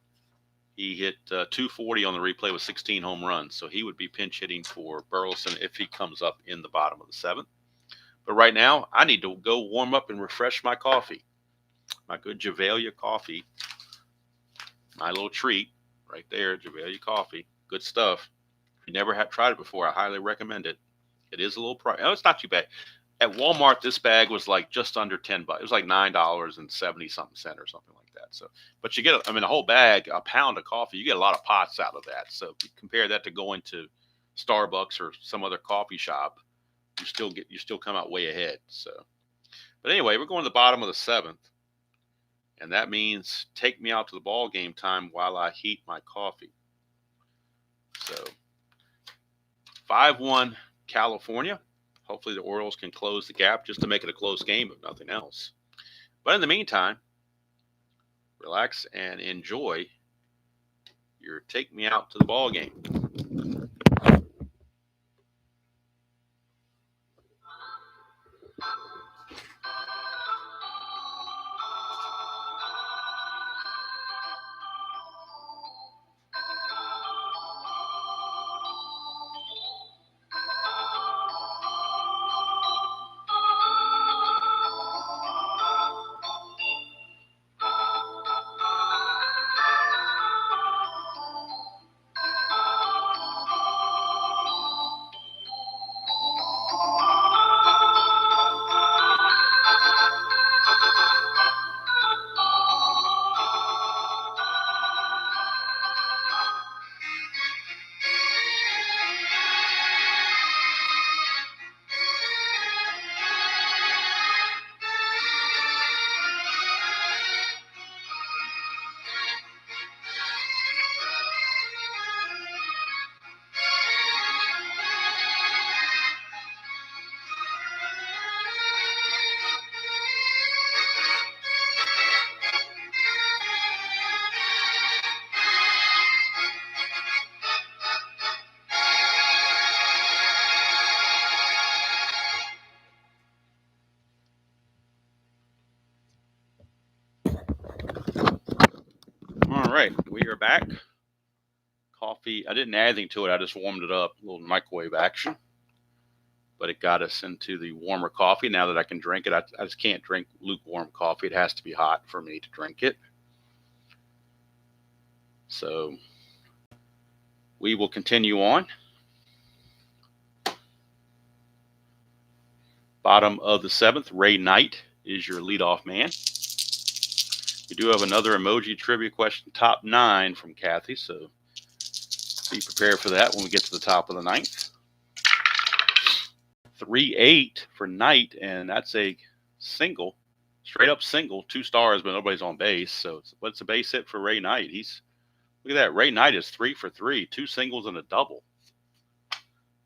He hit 240 on the replay with 16 home runs, so he would be pinch hitting for Burleson if he comes up in the bottom of the 7th. But right now, I need to go warm up and refresh my coffee. My good Javalia coffee. My little treat right there, Javalia coffee. Good stuff. If you never have tried it before, I highly recommend it. It is a little price. Oh, it's not too bad. At Walmart, this bag was like just under $10. It was like $9.70-something or something like that. So, but you get, a whole bag, a pound of coffee. You get a lot of pots out of that. So if you compare that to going to Starbucks or some other coffee shop, you still come out way ahead. So, but anyway, we're going to the bottom of the 7th, and that means take me out to the ball game time while I heat my coffee. So, 5-1 California. Hopefully the Orioles can close the gap just to make it a close game, if nothing else. But in the meantime, relax and enjoy your take me out to the ball game. back. Coffee, I didn't add anything to it. I just warmed it up, a little microwave action. But it got us into the warmer coffee. Now that I can drink it, I just can't drink lukewarm coffee. It has to be hot for me to drink it. So we will continue on. Bottom of the 7th, Ray Knight is your leadoff man. We do have another emoji trivia question, top 9 from Kathy, so be prepared for that when we get to the top of the 9th. 3-8 for Knight, and that's a single, straight up single, 2 stars, but nobody's on base. So what's the base hit for Ray Knight? Look at that. Ray Knight is 3 for 3, 2 singles and a double.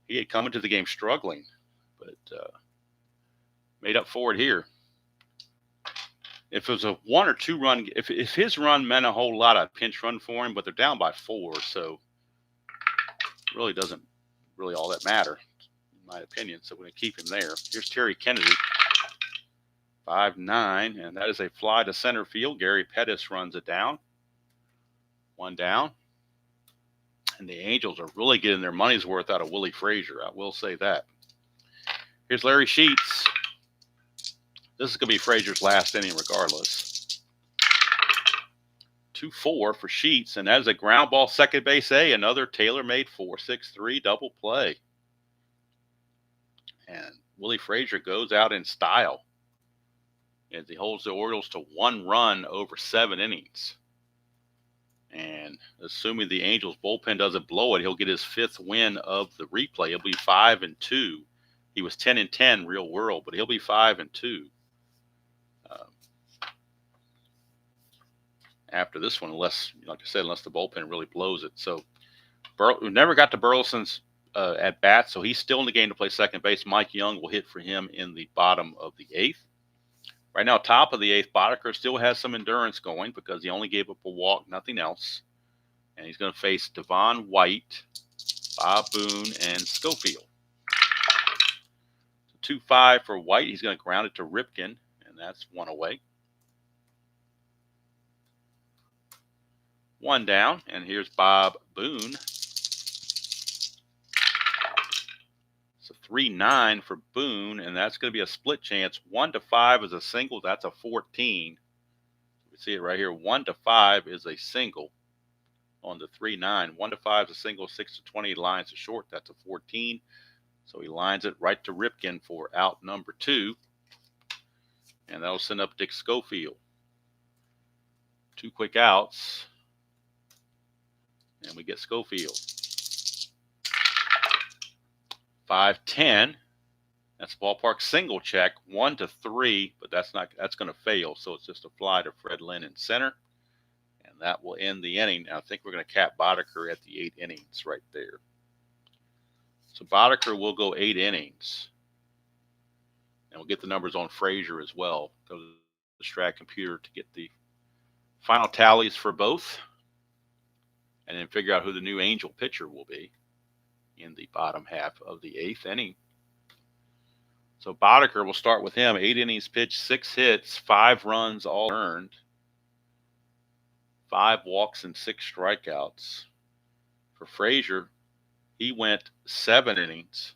He had come into the game struggling, but made up for it here. If it was a 1 or 2 run, if his run meant a whole lot of pinch run for him, but they're down by 4, so it really doesn't really all that matter, in my opinion. So we're going to keep him there. Here's Terry Kennedy, 5-9, and that is a fly to center field. Gary Pettis runs it down. 1 down. And the Angels are really getting their money's worth out of Willie Frazier. I will say that. Here's Larry Sheets. This is going to be Frazier's last inning regardless. 2-4 for Sheets, and that is a ground ball second base A, another tailor-made 4-6-3 double play. And Willie Frazier goes out in style as he holds the Orioles to 1 run over 7 innings. And assuming the Angels bullpen doesn't blow it, he'll get his 5th win of the replay. He'll be 5-2. He was 10-10 real world, but he'll be 5-2 after this one, unless, like I said, unless the bullpen really blows it. So we never got to Burleson's at bat, so he's still in the game to play second base. Mike Young will hit for him in the bottom of the 8th. Right now, top of the 8th, Boddicker still has some endurance going because he only gave up a walk, nothing else. And he's going to face Devon White, Bob Boone, and Schofield. 2-5 for White. He's going to ground it to Ripken, and that's 1 away. 1 down, and here's Bob Boone. It's a 3-9 for Boone, and that's going to be a split chance. 1-5 is a single. That's a 14. We see it right here. 1-5 is a single on the 3-9. 1-5 is a single. 6-20 lines to short. That's a 14. So he lines it right to Ripken for out number 2. And that'll send up Dick Schofield. 2 quick outs. And we get Schofield. 5-10. That's ballpark single check. 1-3, but that's going to fail. So it's just a fly to Fred Lynn in center. And that will end the inning. I think we're going to cap Boddicker at the 8 innings right there. So Boddicker will go 8 innings. And we'll get the numbers on Frazier as well. Go to the Strat computer to get the final tallies for both. And then figure out who the new Angel pitcher will be in the bottom half of the 8th inning. So Boddicker, will start with him. 8 innings pitched, 6 hits, 5 runs all earned, 5 walks and 6 strikeouts. For Frazier, he went 7 innings,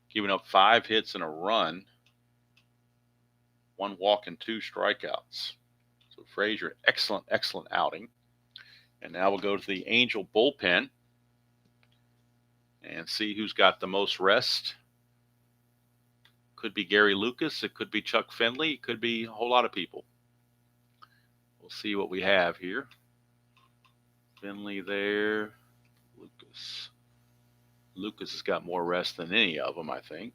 giving up 5 hits and a run, 1 walk and 2 strikeouts. So Frazier, excellent outing. And now we'll go to the Angel bullpen and see who's got the most rest. Could be Gary Lucas. It could be Chuck Finley. It could be a whole lot of people. We'll see what we have here. Finley there. Lucas. Lucas has got more rest than any of them, I think.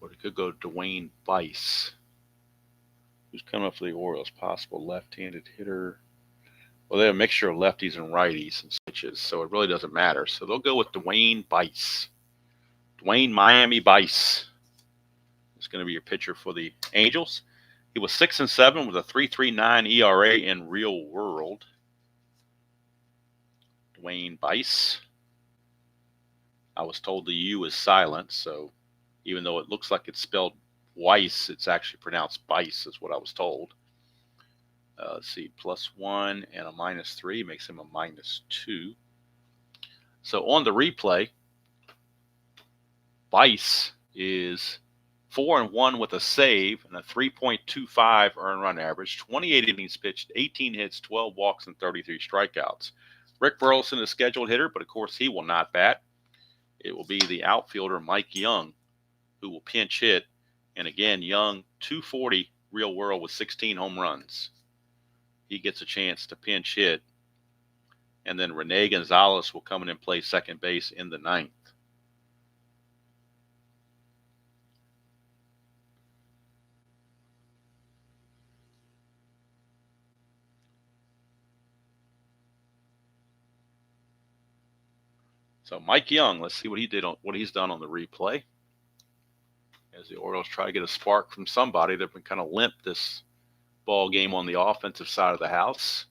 Or it could go to Dwayne Bice, who's coming up for the Orioles. Possible left-handed hitter. Well, they have a mixture of lefties and righties and switches, so it really doesn't matter. So they'll go with Dwayne Bice. Dwayne Miami Bice is going to be your pitcher for the Angels. He was 6-7 with a 3.39 ERA in real world. Dwayne Bice. I was told the U is silent, so even though it looks like it's spelled Weiss. It's actually pronounced Bice, is what I was told. Let's see, +1 and a -3 makes him a -2. So on the replay, Bice is 4-1 with a save and a 3.25 earned run average, 28 innings pitched, 18 hits, 12 walks, and 33 strikeouts. Rick Burleson is scheduled hitter, but of course he will not bat. It will be the outfielder Mike Young who will pinch hit. And again, Young, 240 real world with 16 home runs. He gets a chance to pinch hit. And then Rene Gonzalez will come in and play second base in the 9th. So Mike Young, let's see what he's done on the replay. As the Orioles try to get a spark from somebody, they've been kind of limp this ball game on the offensive side of the house.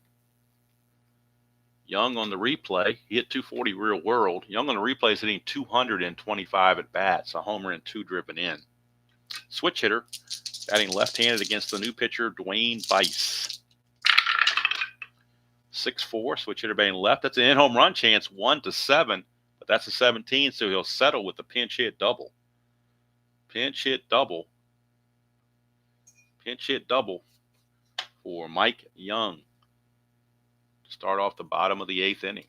Young on the replay, he hit 240 real world. Young on the replay is hitting 225 at bats, a homer and 2 driven in. Switch hitter, batting left-handed against the new pitcher, Dwayne Bice. 6'4", switch hitter batting left. That's an in-home run chance, 1-7, but that's a 17, so he'll settle with the pinch hit double. Pinch hit double for Mike Young to start off the bottom of the 8th inning.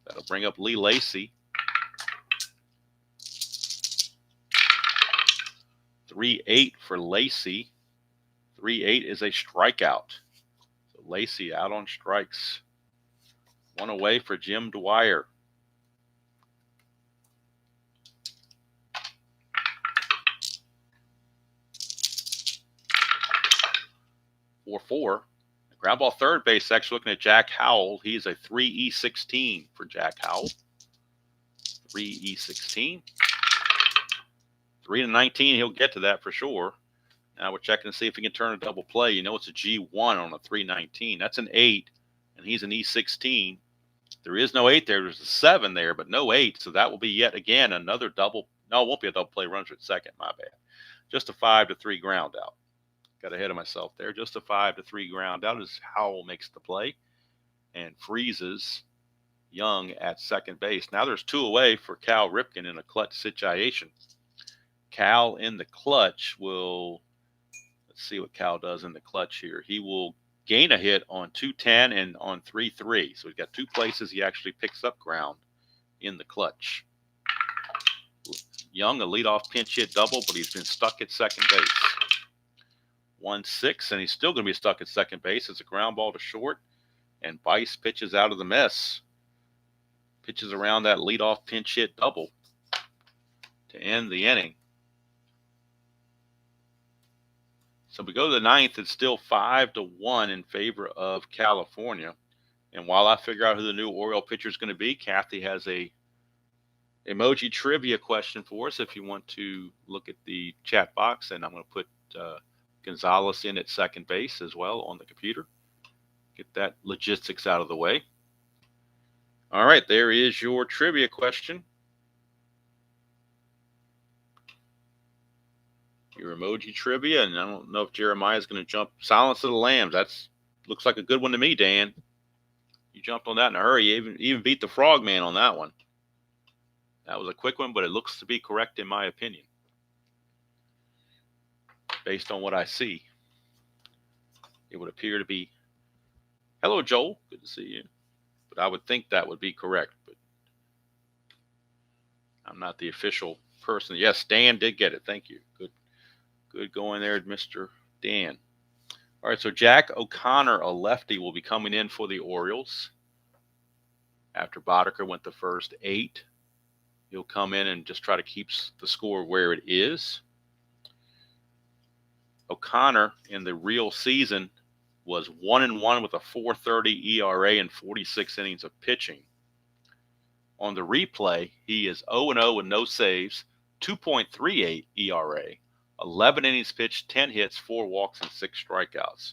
That'll bring up Lee Lacy. 3-8 for Lacy. 3-8 is a strikeout. So Lacy out on strikes. 1 away for Jim Dwyer. 4-4. Ground ball third base, actually looking at Jack Howell. He's a 3E16 for Jack Howell. 3E16. 3-19, he'll get to that for sure. Now we're checking to see if he can turn a double play. You know it's a G1 on a 319. That's an 8, and he's an E16. There is no 8 there. There's a 7 there, but no 8. So that will be yet again another double. No, it won't be a double play. Runs at second. My bad. Just a 5-3 ground out. Got ahead of myself there. Just a 5-3 ground out as Howell makes the play and freezes Young at second base. Now there's 2 away for Cal Ripken in a clutch situation. Cal in the clutch will, let's see what Cal does in the clutch here. He will gain a hit on 210 and on 3-3. So he's got 2 places he actually picks up ground in the clutch. Young, a leadoff pinch hit double, but he's been stuck at second base. 1-6, and he's still going to be stuck at second base. It's a ground ball to short, and Bice pitches out of the mess. Pitches around that leadoff pinch hit double to end the inning. So we go to the 9th. It's still 5-1 in favor of California. And while I figure out who the new Oriole pitcher is going to be, Kathy has a emoji trivia question for us if you want to look at the chat box. And I'm going to put Gonzalez in at second base as well on the computer. Get that logistics out of the way. All right, there is your trivia question. Your emoji trivia, and I don't know if Jeremiah is going to jump. Silence of the Lambs. That's looks like a good one to me, Dan. You jumped on that in a hurry. You even beat the Frogman on that one. That was a quick one, but it looks to be correct in my opinion, based on what I see. It would appear to be. Hello, Joel. Good to see you. But I would think that would be correct, but I'm not the official person. Yes, Dan did get it. Thank you. Good going there, Mr. Dan. All right, so Jack O'Connor, a lefty, will be coming in for the Orioles. After Boddicker went the first 8, he'll come in and just try to keep the score where it is. O'Connor in the real season was 1-1 with a 4.30 ERA and 46 innings of pitching. On the replay, he is 0-0 with no saves, 2.38 ERA, 11 innings pitched, 10 hits, 4 walks, and 6 strikeouts.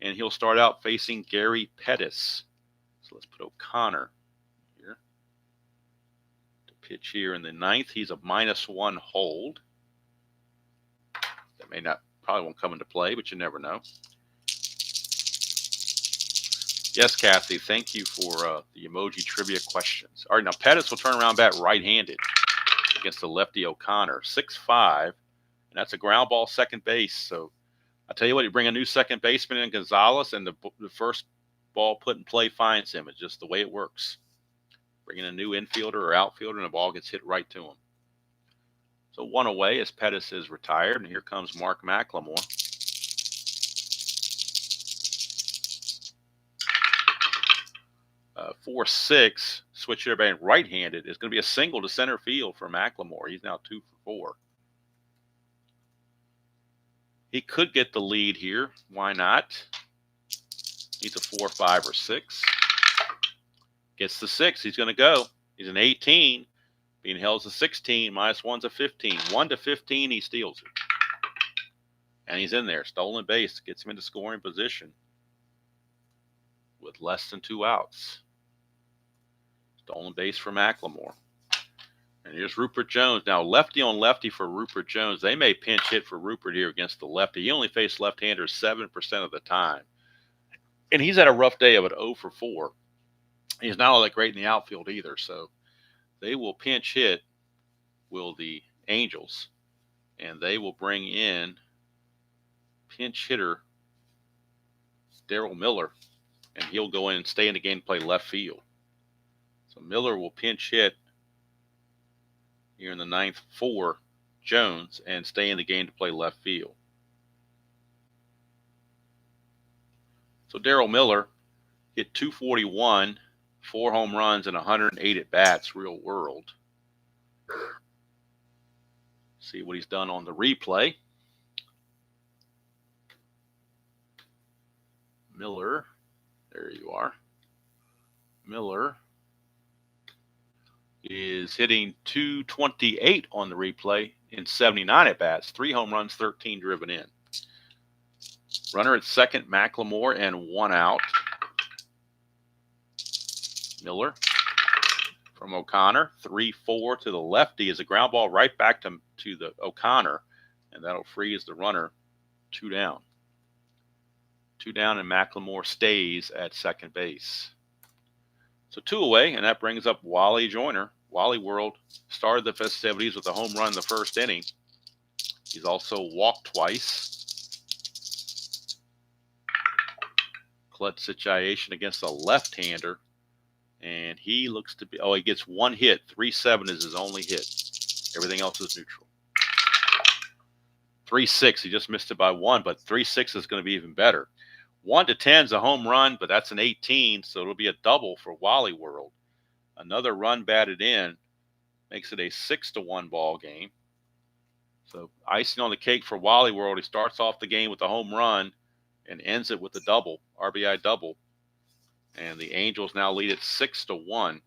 And he'll start out facing Gary Pettis. So let's put O'Connor here to pitch here in the 9th. He's a -1 hold. That may not, probably won't come into play, but you never know. Yes, Kathy, thank you for the emoji trivia questions. All right, now Pettis will turn around bat right-handed against the lefty O'Connor, 6'5", and that's a ground ball second base. So I tell you what, you bring a new second baseman in, Gonzalez, and the first ball put in play finds him. It's just the way it works. Bring in a new infielder or outfielder, and the ball gets hit right to him. So one away as Pettis is retired, and here comes Mark McLemore. 4-6, switch hitter batting right-handed, is going to be a single to center field for McLemore. He's now 2 for 4. He could get the lead here. Why not? Needs a 4, 5, or 6. Gets the 6. He's going to go. He's an 18. Being held as a 16. -1's a 15. 1 to 15, he steals it. And he's in there. Stolen base. Gets him into scoring position with less than 2 outs. Stolen base for McLemore. And here's Rupert Jones. Now, lefty on lefty for Rupert Jones. They may pinch hit for Rupert here against the lefty. He only faced left-handers 7% of the time. And he's had a rough day of it, 0 for 4. He's not all that great in the outfield either. So they will pinch hit, will the Angels. And they will bring in pinch hitter Daryl Miller. And he'll go in and stay in the game to play left field. So Miller will pinch hit here in the 9th for Jones and stay in the game to play left field. So Daryl Miller hit 241, 4 home runs, and 108 at-bats, real world. See what he's done on the replay. Miller, there you are. Miller is hitting 228 on the replay in 79 at-bats, 3 home runs, 13 driven in. Runner at second, McLemore, and 1 out. Miller from O'Connor, 3-4 to the lefty is a ground ball right back to the O'Connor, and that'll freeze the runner 2 down. 2 down, and McLemore stays at second base. So 2 away, and that brings up Wally Joyner. Wally World started the festivities with a home run in the first inning. He's also walked twice. Clutch situation against a left-hander. And he looks to be, he gets 1 hit. 3-7 is his only hit. Everything else is neutral. 3-6, he just missed it by 1, but 3-6 is going to be even better. 1 to 10 is a home run, but that's an 18, so it'll be a double for Wally World. Another run batted in makes it a 6-1 ball game. So icing on the cake for Wally World. He starts off the game with a home run and ends it with a double, RBI double. And the Angels now lead it 6-1.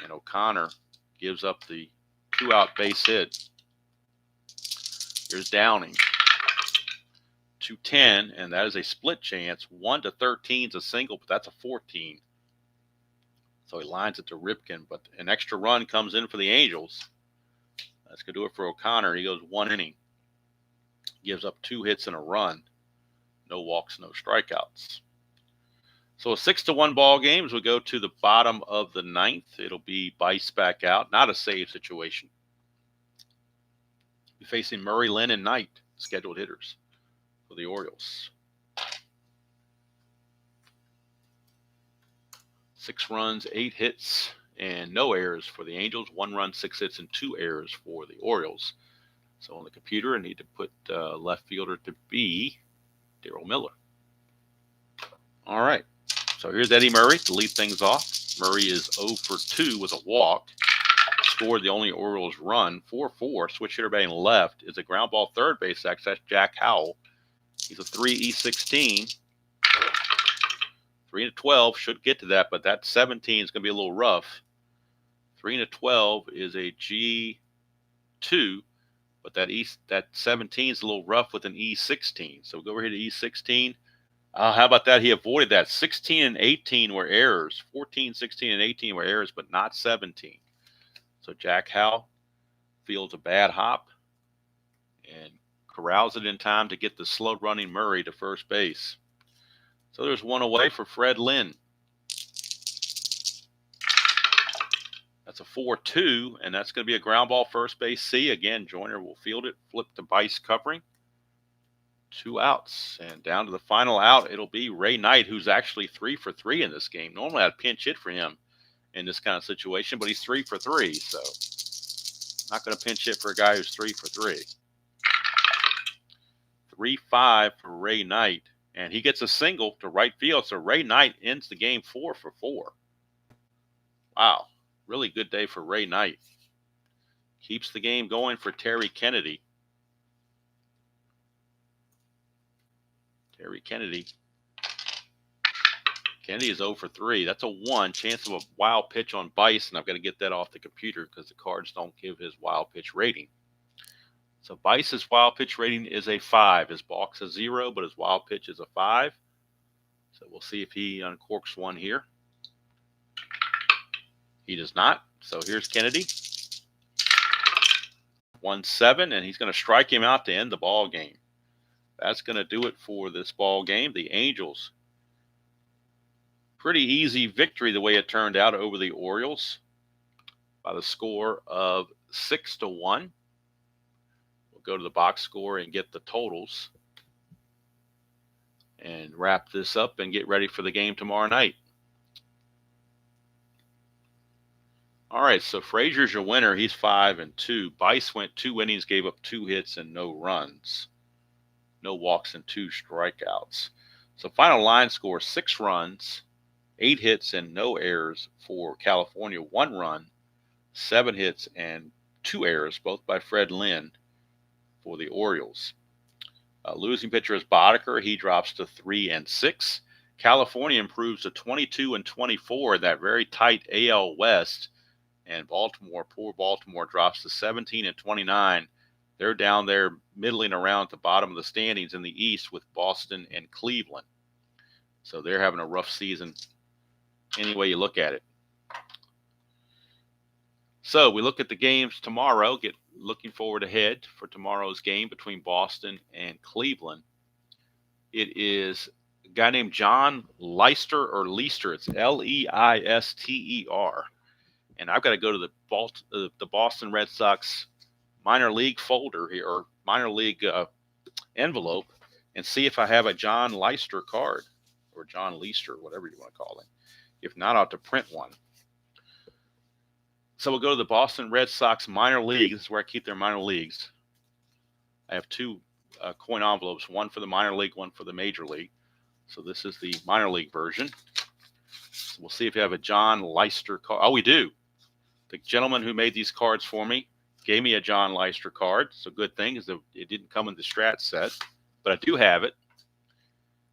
And O'Connor gives up the 2-out base hit. Here's Downing. 2-10, and that is a split chance. 1 to 13 is a single, but that's a 14. So he lines it to Ripken, but an extra run comes in for the Angels. That's going to do it for O'Connor. He goes 1 inning. Gives up 2 hits and a run. No walks, no strikeouts. So a 6-1 ball game as we go to the bottom of the 9th. It'll be Bice back out. Not a save situation. We're facing Murray, Lynn, and Knight, scheduled hitters for the Orioles. 6 runs, 8 hits, and no errors for the Angels. 1 run, 6 hits, and 2 errors for the Orioles. So on the computer, I need to put left fielder to be Daryl Miller. All right. So here's Eddie Murray to lead things off. Murray is 0 for 2 with a walk. Scored the only Orioles run. 4-4. Switch hitter batting left is a ground ball third base. That's Jack Howell. He's a 3 E16. 3-12 should get to that, but that 17 is going to be a little rough. 3-12 is a G2, but that 17 is a little rough with an E16. So go over here to E16. How about that? He avoided that. 16 and 18 were errors. 14, 16, and 18 were errors, but not 17. So Jack Howell feels a bad hop and corrals it in time to get the slow-running Murray to first base. So there's one away for Fred Lynn. That's a 4-2, and that's going to be a ground ball first base C. Again, Joyner will field it, flip to Bice covering. 2 outs, and down to the final out, it'll be Ray Knight, who's actually 3 for 3 in this game. Normally I'd pinch hit for him in this kind of situation, but he's 3 for 3, so not going to pinch hit for a guy who's 3 for 3. 3-5 for Ray Knight, and he gets a single to right field, so Ray Knight ends the game 4 for 4. Wow, really good day for Ray Knight. Keeps the game going for Terry Kennedy. Kennedy is 0 for 3. That's a 1. Chance of a wild pitch on Bice, and I've got to get that off the computer because the cards don't give his wild pitch rating. So Bice's wild pitch rating is a 5. His balk's a 0, but his wild pitch is a 5. So we'll see if he uncorks one here. He does not. So here's Kennedy. 1-7, and he's going to strike him out to end the ball game. That's going to do it for this ball game. The Angels, pretty easy victory the way it turned out over the Orioles by the score of 6-1. We'll go to the box score and get the totals and wrap this up and get ready for the game tomorrow night. All right, so Frazier's your winner. He's 5-2. Bice went 2 innings, gave up 2 hits and no runs. No walks and 2 strikeouts. So final line score, 6 runs, 8 hits and no errors for California. 1 run, 7 hits and 2 errors, both by Fred Lynn for the Orioles. Losing pitcher is Boddicker. He drops to 3-6. California improves to 22-24 in that very tight AL West. And poor Baltimore, drops to 17-29. They're down there middling around at the bottom of the standings in the East with Boston and Cleveland. So they're having a rough season any way you look at it. So we look at the games tomorrow, looking forward ahead for tomorrow's game between Boston and Cleveland. It is a guy named John Leister or Leister. It's Leister. And I've got to go to the Boston Red Sox minor league folder here, or minor league envelope, and see if I have a John Leister card, or John Leister, whatever you want to call it. If not, I'll have to print one. So we'll go to the Boston Red Sox minor league. This is where I keep their minor leagues. I have 2 coin envelopes, one for the minor league, one for the major league. So this is the minor league version. So we'll see if you have a John Leister card. Oh, we do. The gentleman who made these cards for me gave me a John Leister card. So good thing is that it didn't come in the Strat set, but I do have it.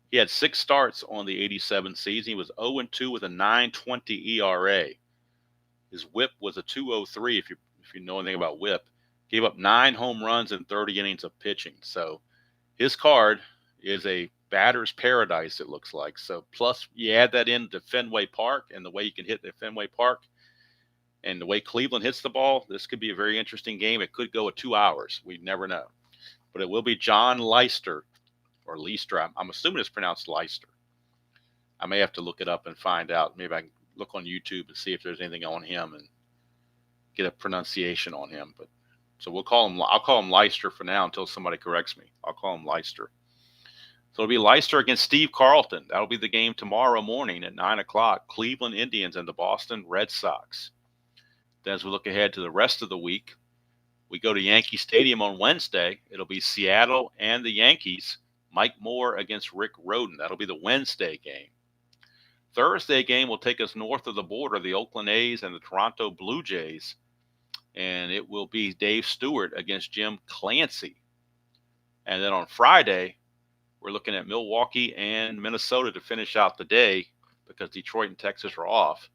He had 6 starts on the 87 season. He was 0-2 with a 9.20 ERA. His whip was a 2.03 if you know anything about whip. Gave up 9 home runs in 30 innings of pitching. So his card is a batter's paradise, it looks like. So plus you add that into Fenway Park and the way you can hit at Fenway Park and the way Cleveland hits the ball, this could be a very interesting game. It could go at 2 hours. We never know. But it will be John Leister, or Leister. I'm assuming it's pronounced Leister. I may have to look it up and find out. Maybe I can look on YouTube and see if there's anything on him and get a pronunciation on him. But so I'll call him Leister for now until somebody corrects me. I'll call him Leister. So it'll be Leister against Steve Carlton. That'll be the game tomorrow morning at 9 o'clock. Cleveland Indians and the Boston Red Sox. Then as we look ahead to the rest of the week, we go to Yankee Stadium on Wednesday. It'll be Seattle and the Yankees. Mike Moore against Rick Rhoden. That'll be the Wednesday game. Thursday game will take us north of the border, the Oakland A's and the Toronto Blue Jays. And it will be Dave Stewart against Jim Clancy. And then on Friday, we're looking at Milwaukee and Minnesota to finish out the day because Detroit and Texas are off.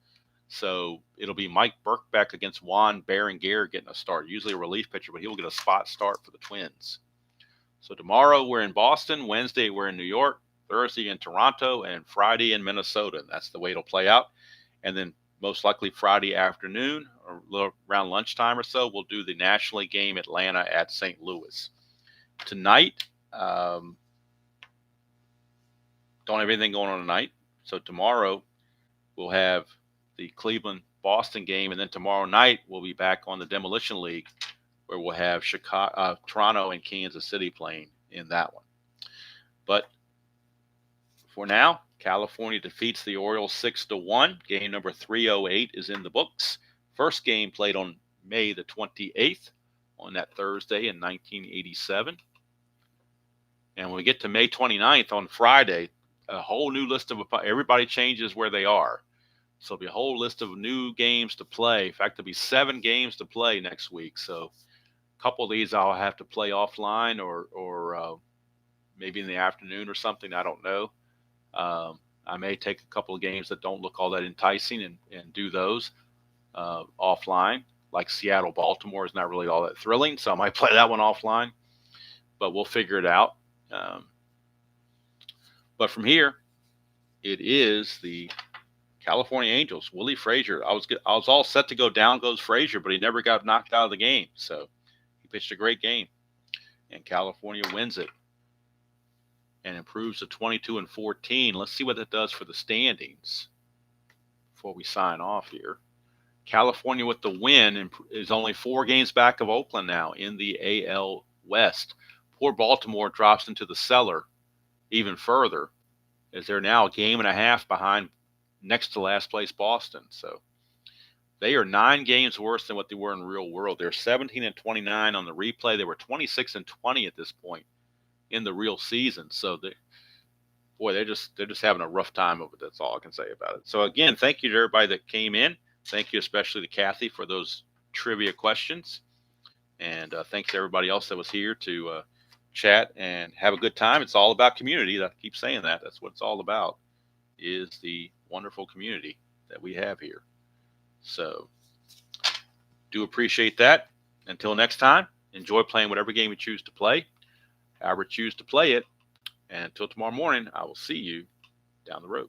So it'll be Mike Birkbeck against Juan Berenguer getting a start, usually a relief pitcher, but he will get a spot start for the Twins. So tomorrow we're in Boston, Wednesday we're in New York, Thursday in Toronto, and Friday in Minnesota. And that's the way it'll play out. And then most likely Friday afternoon or around lunchtime or so, we'll do the National League game Atlanta at St. Louis. tonight, don't have anything going on tonight. So tomorrow we'll have the Cleveland-Boston game, and then tomorrow night we'll be back on the Demolition League, where we'll have Toronto and Kansas City playing in that one. But for now, California defeats the Orioles 6-1. Game number 308 is in the books. First game played on May the 28th on that Thursday in 1987. And when we get to May 29th on Friday, a whole new list of everybody changes where they are. So it'll be a whole list of new games to play. In fact, there'll be 7 games to play next week. So a couple of these I'll have to play offline or maybe in the afternoon or something. I don't know. I may take a couple of games that don't look all that enticing and do those offline. Like Seattle-Baltimore is not really all that thrilling, so I might play that one offline. But we'll figure it out. But from here, it is the California Angels. Willie Frazier. I was all set to go down goes Frazier, but he never got knocked out of the game. So he pitched a great game, and California wins it and improves to 22-14. Let's see what that does for the standings before we sign off here. California with the win is only 4 games back of Oakland now in the AL West. Poor Baltimore drops into the cellar even further, as they're now a game and a half behind next to last place Boston. So they are 9 games worse than what they were in the real world. They're 17-29 on the replay. They were 26-20 at this point in the real season. So they're just having a rough time of it. That's all I can say about it. So again, thank you to everybody that came in. Thank you especially to Kathy for those trivia questions. And thanks to everybody else that was here to chat and have a good time. It's all about community. I keep saying that. That's what it's all about, is the wonderful community that we have here. So do appreciate that. Until next time, enjoy playing whatever game you choose to play, however you choose to play it. And until tomorrow morning, I will see you down the road.